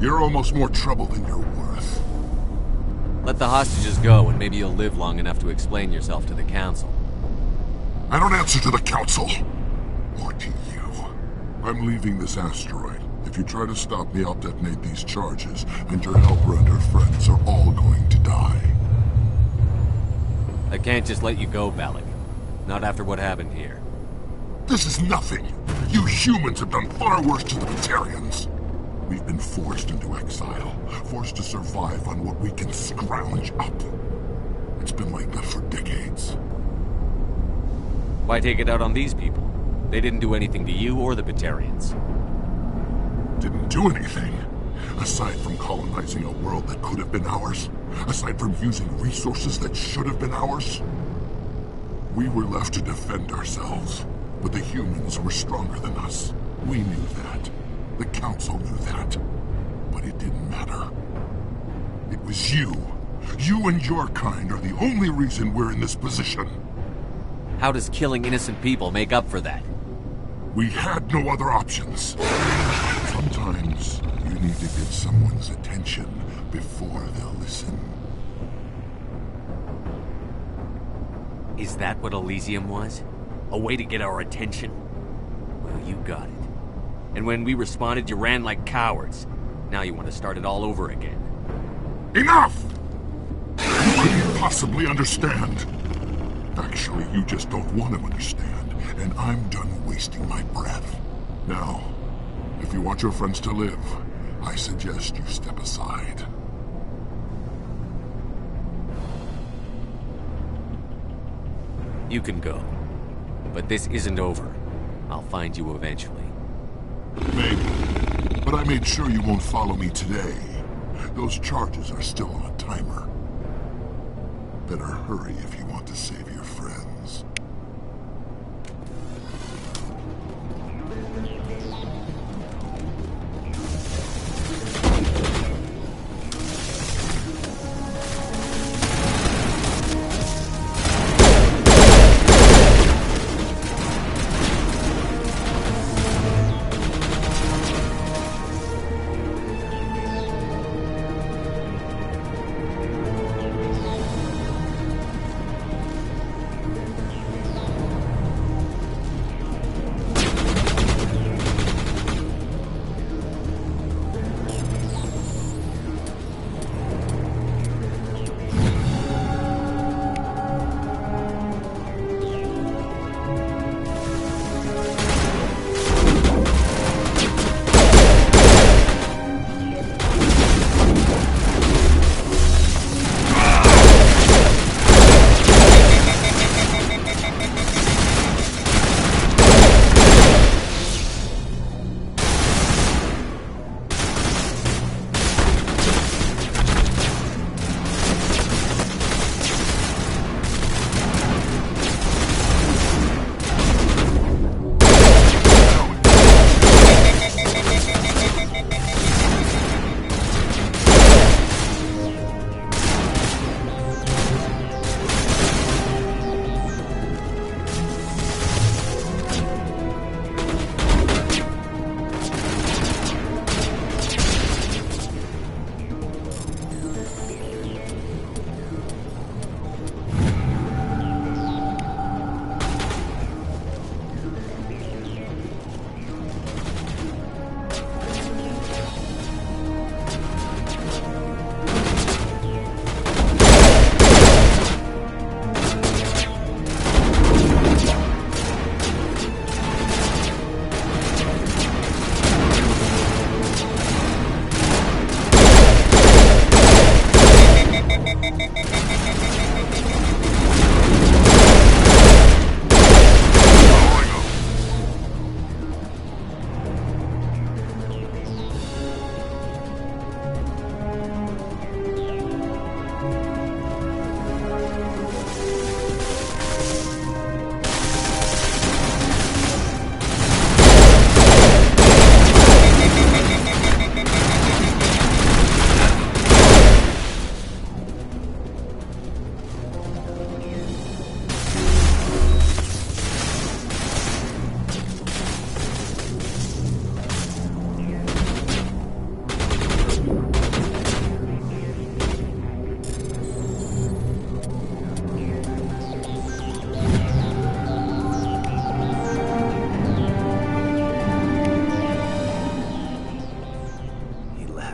You're almost more trouble than you're worth. Let the hostages go, and maybe you'll live long enough to explain yourself to the Council. I don't answer to the Council. Or to you. I'm leaving this asteroid. If you try to stop me, I'll detonate these charges, and your helper and her friends are all going to die. I can't just let you go, Balak. Not after what happened here. This is nothing. You humans have done far worse to the Batarians. We've been forced into exile, forced to survive on what we can scrounge up. It's been like that for decades. Why take it out on these people? They didn't do anything to you or the Batarians. Didn't do anything. Aside from colonizing a world that could have been ours. Aside from using resources that should have been ours. We were left to defend ourselves. But the humans were stronger than us. We knew that. The Council knew that. But it didn't matter. It was you. You and your kind are the only reason we're in this position. How does killing innocent people make up for that? We had no other options. Sometimes you need to get someone's attention before they'll listen. Is that what Elysium was? A way to get our attention? Well, you got it. And when we responded, you ran like cowards. Now you want to start it all over again. Enough! You couldn't possibly understand. Actually, you just don't want to understand, and I'm done wasting my breath. Now, if you want your friends to live, I suggest you step aside. You can go. But this isn't over. I'll find you eventually. Maybe. But I made sure you won't follow me today. Those charges are still on a timer. Better hurry if you want to save your friends.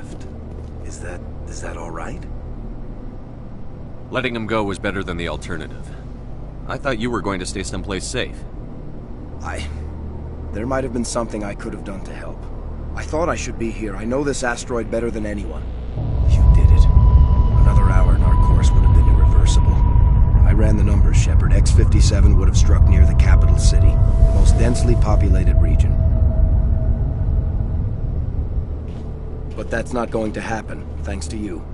left. Is that all right? Letting him go was better than the alternative. I thought you were going to stay someplace safe. There might have been something I could have done to help. I thought I should be here. I know this asteroid better than anyone. You did it. Another hour and our course would have been irreversible. I ran the numbers, Shepard. X-57 would have struck near the capital city, the most densely populated region. But that's not going to happen, thanks to you.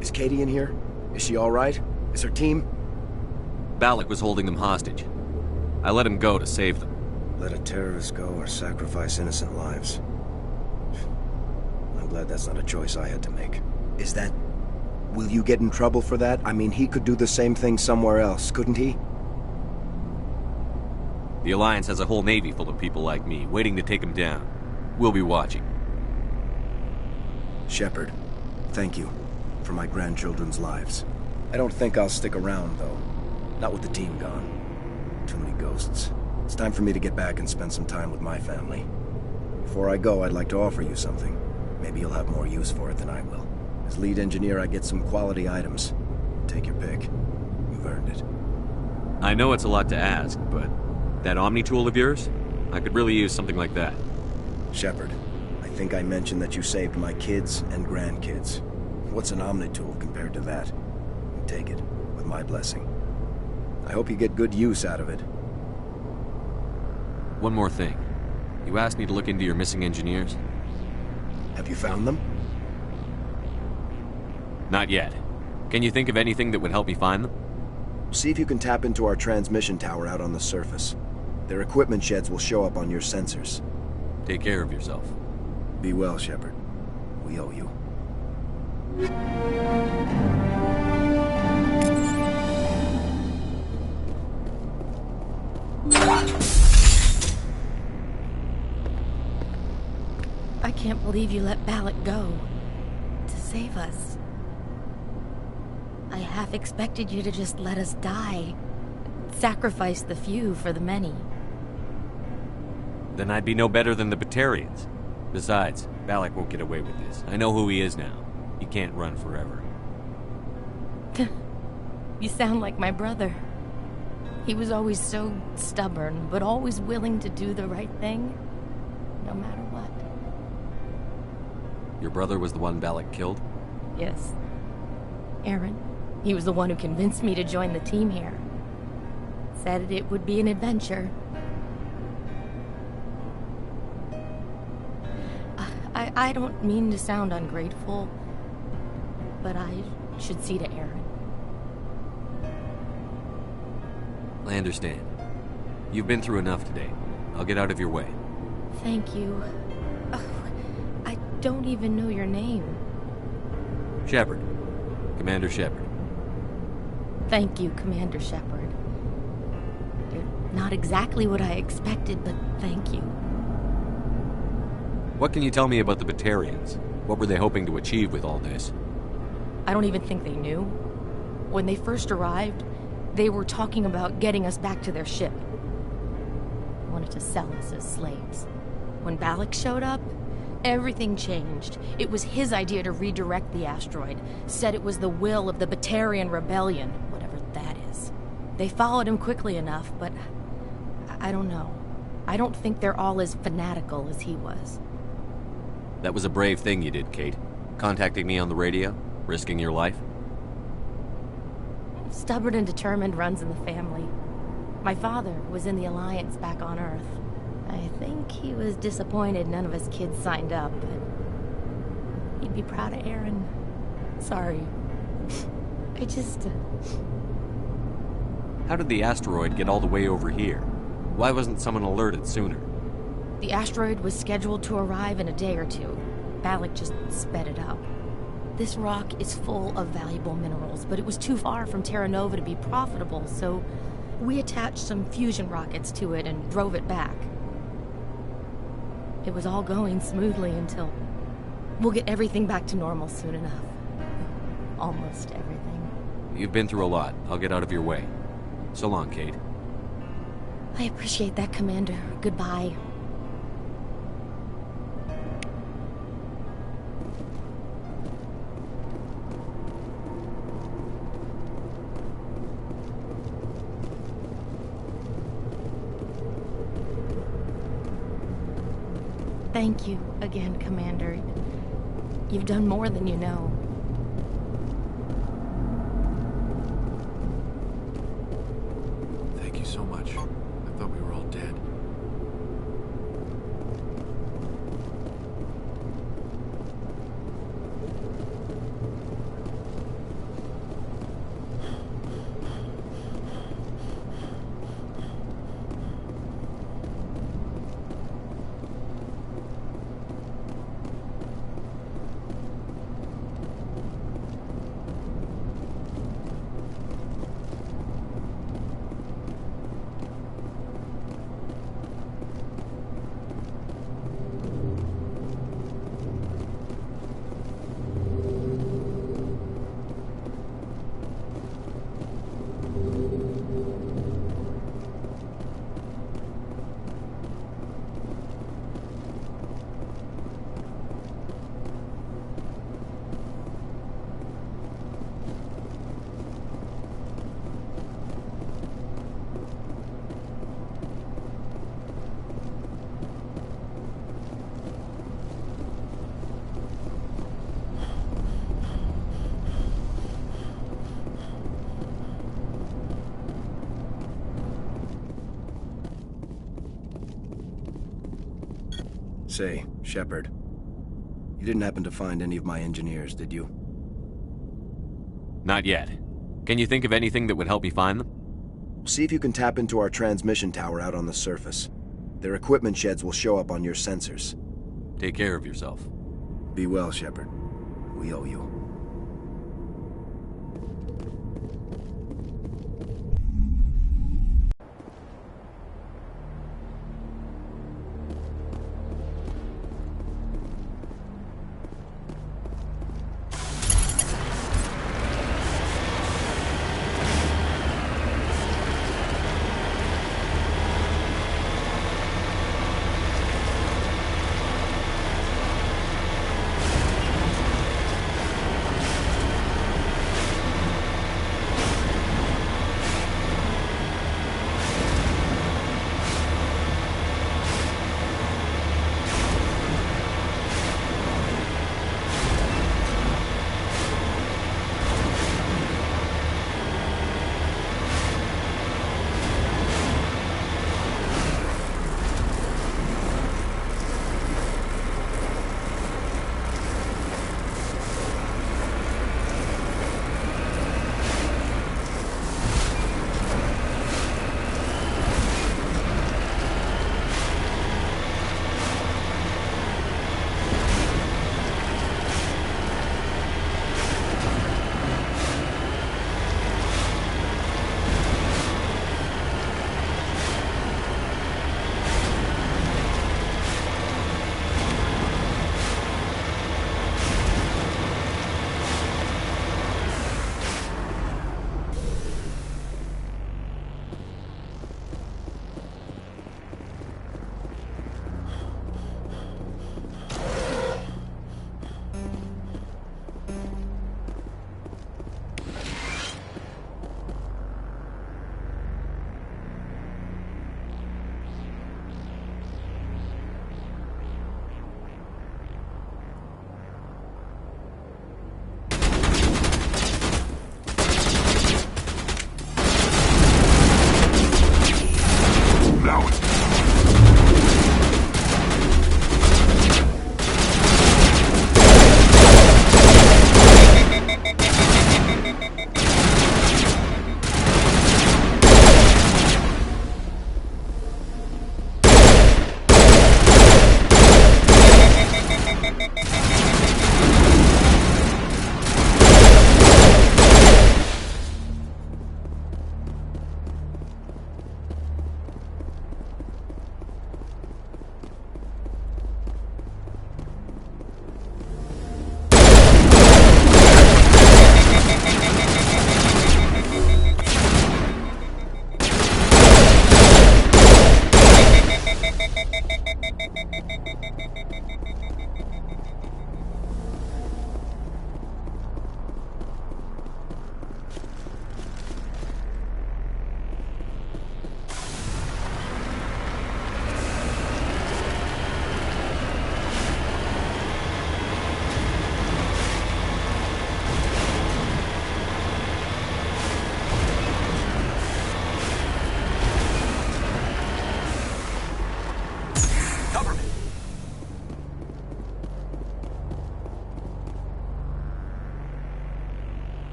Is Katie in here? Is she all right? Is her team? Balak was holding them hostage. I let him go to save them. Let a terrorist go or sacrifice innocent lives. I'm glad that's not a choice I had to make. Is that... Will you get in trouble for that? I mean, he could do the same thing somewhere else, couldn't he? The Alliance has a whole navy full of people like me, waiting to take him down. We'll be watching. Shepard, thank you for my grandchildren's lives. I don't think I'll stick around, though. Not with the team gone. Too many ghosts. It's time for me to get back and spend some time with my family. Before I go, I'd like to offer you something. Maybe you'll have more use for it than I will. As lead engineer, I get some quality items. Take your pick. You've earned it. I know it's a lot to ask, but that Omni tool of yours? I could really use something like that. Shepard, I think I mentioned that you saved my kids and grandkids. What's an Omni tool compared to that? Take it, with my blessing. I hope you get good use out of it. One more thing. You asked me to look into your missing engineers? Have you found them? Not yet. Can you think of anything that would help me find them? See if you can tap into our transmission tower out on the surface. Their equipment sheds will show up on your sensors. Take care of yourself. Be well, Shepard. We owe you. I can't believe you let Balak go. To save us. I half expected you to just let us die. Sacrifice the few for the many. Then I'd be no better than the Batarians. Besides, Balak won't get away with this. I know who he is now. He can't run forever. You sound like my brother. He was always so stubborn, but always willing to do the right thing, no matter what. Your brother was the one Balak killed? Yes. Aaron. He was the one who convinced me to join the team here. Said it would be an adventure. I don't mean to sound ungrateful, but I should see to Aaron. I understand. You've been through enough today. I'll get out of your way. Thank you. Oh, I don't even know your name. Shepard. Commander Shepard. Thank you, Commander Shepard. You're not exactly what I expected, but thank you. What can you tell me about the Batarians? What were they hoping to achieve with all this? I don't even think they knew. When they first arrived, they were talking about getting us back to their ship. Wanted to sell us as slaves. When Balak showed up, everything changed. It was his idea to redirect the asteroid. Said it was the will of the Batarian rebellion, whatever that is. They followed him quickly enough, but I don't know. I don't think they're all as fanatical as he was. That was a brave thing you did, Kate. Contacting me on the radio, risking your life. Stubborn and determined runs in the family. My father was in the Alliance back on Earth. I think he was disappointed none of his kids signed up, but he'd be proud of Aaron. Sorry. I just... How did the asteroid get all the way over here? Why wasn't someone alerted sooner? The asteroid was scheduled to arrive in a day or two. Balak just sped it up. This rock is full of valuable minerals, but it was too far from Terra Nova to be profitable, so we attached some fusion rockets to it and drove it back. It was all going smoothly until... We'll get everything back to normal soon enough. Almost everything. You've been through a lot. I'll get out of your way. So long, Kate. I appreciate that, Commander. Goodbye. Thank you again, Commander. You've done more than you know. Thank you so much. I thought we were all dead. Say, Shepard, you didn't happen to find any of my engineers, did you? Not yet. Can you think of anything that would help me find them? See if you can tap into our transmission tower out on the surface. Their equipment sheds will show up on your sensors. Take care of yourself. Be well, Shepard. We owe you.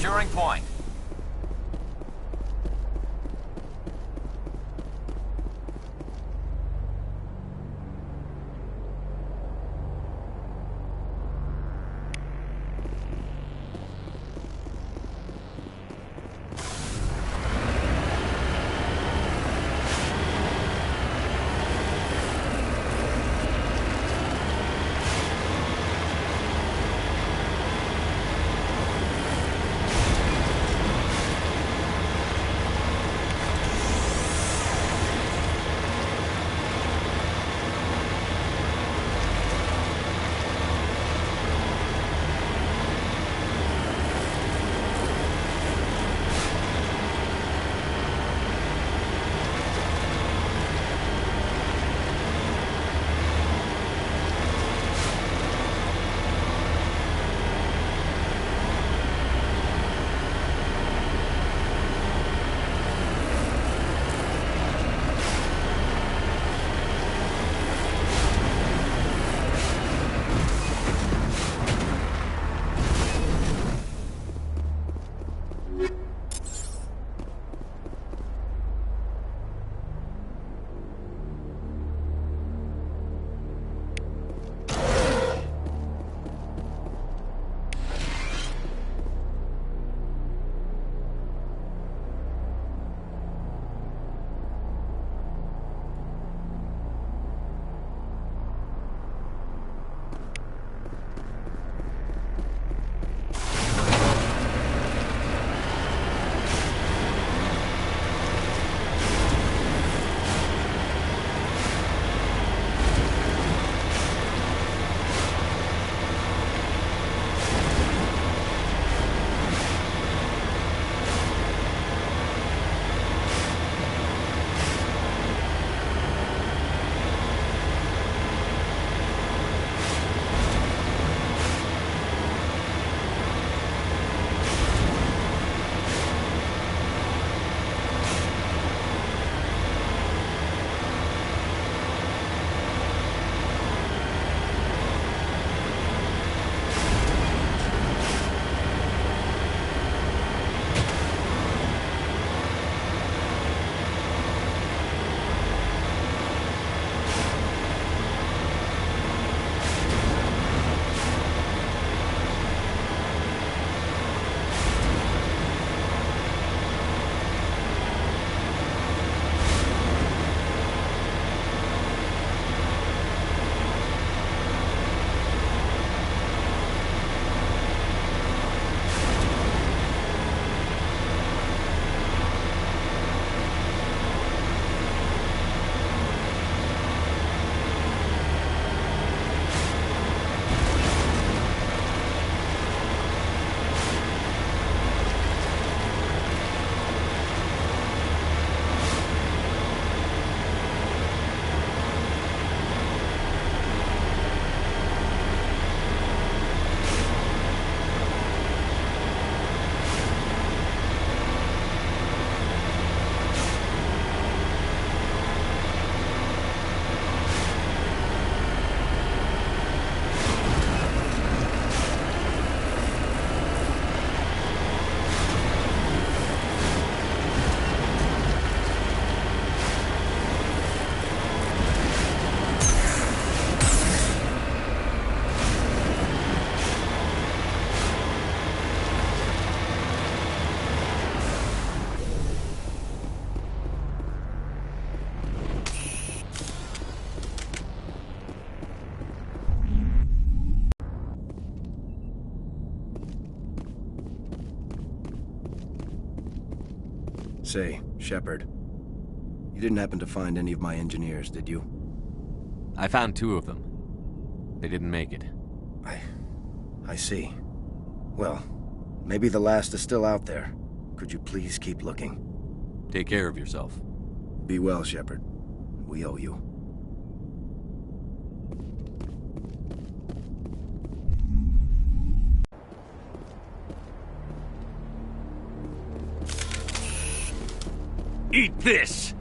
Securing point. Say, Shepard, you didn't happen to find any of my engineers, did you? I found 2 of them. They didn't make it. I see. Well, maybe the last is still out there. Could you please keep looking? Take care of yourself. Be well, Shepard. We owe you. Eat this!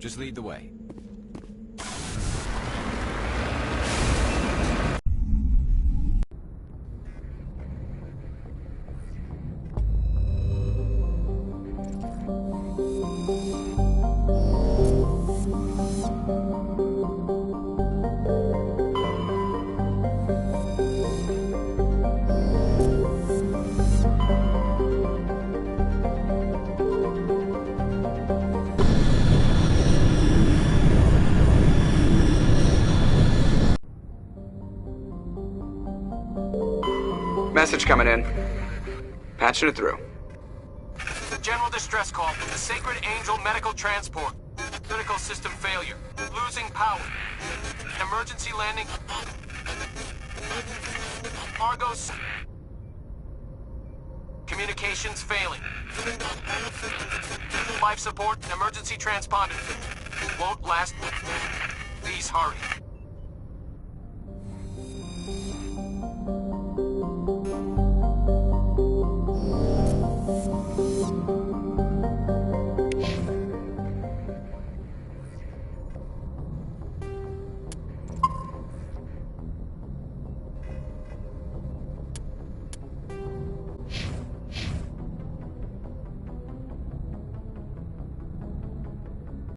Just lead the way. Message coming in. Patching it through. General distress call from the Sacred Angel Medical Transport. Critical system failure. Losing power. Emergency landing. Argos. Communications failing. Life support and emergency transponder. Won't last. Please hurry.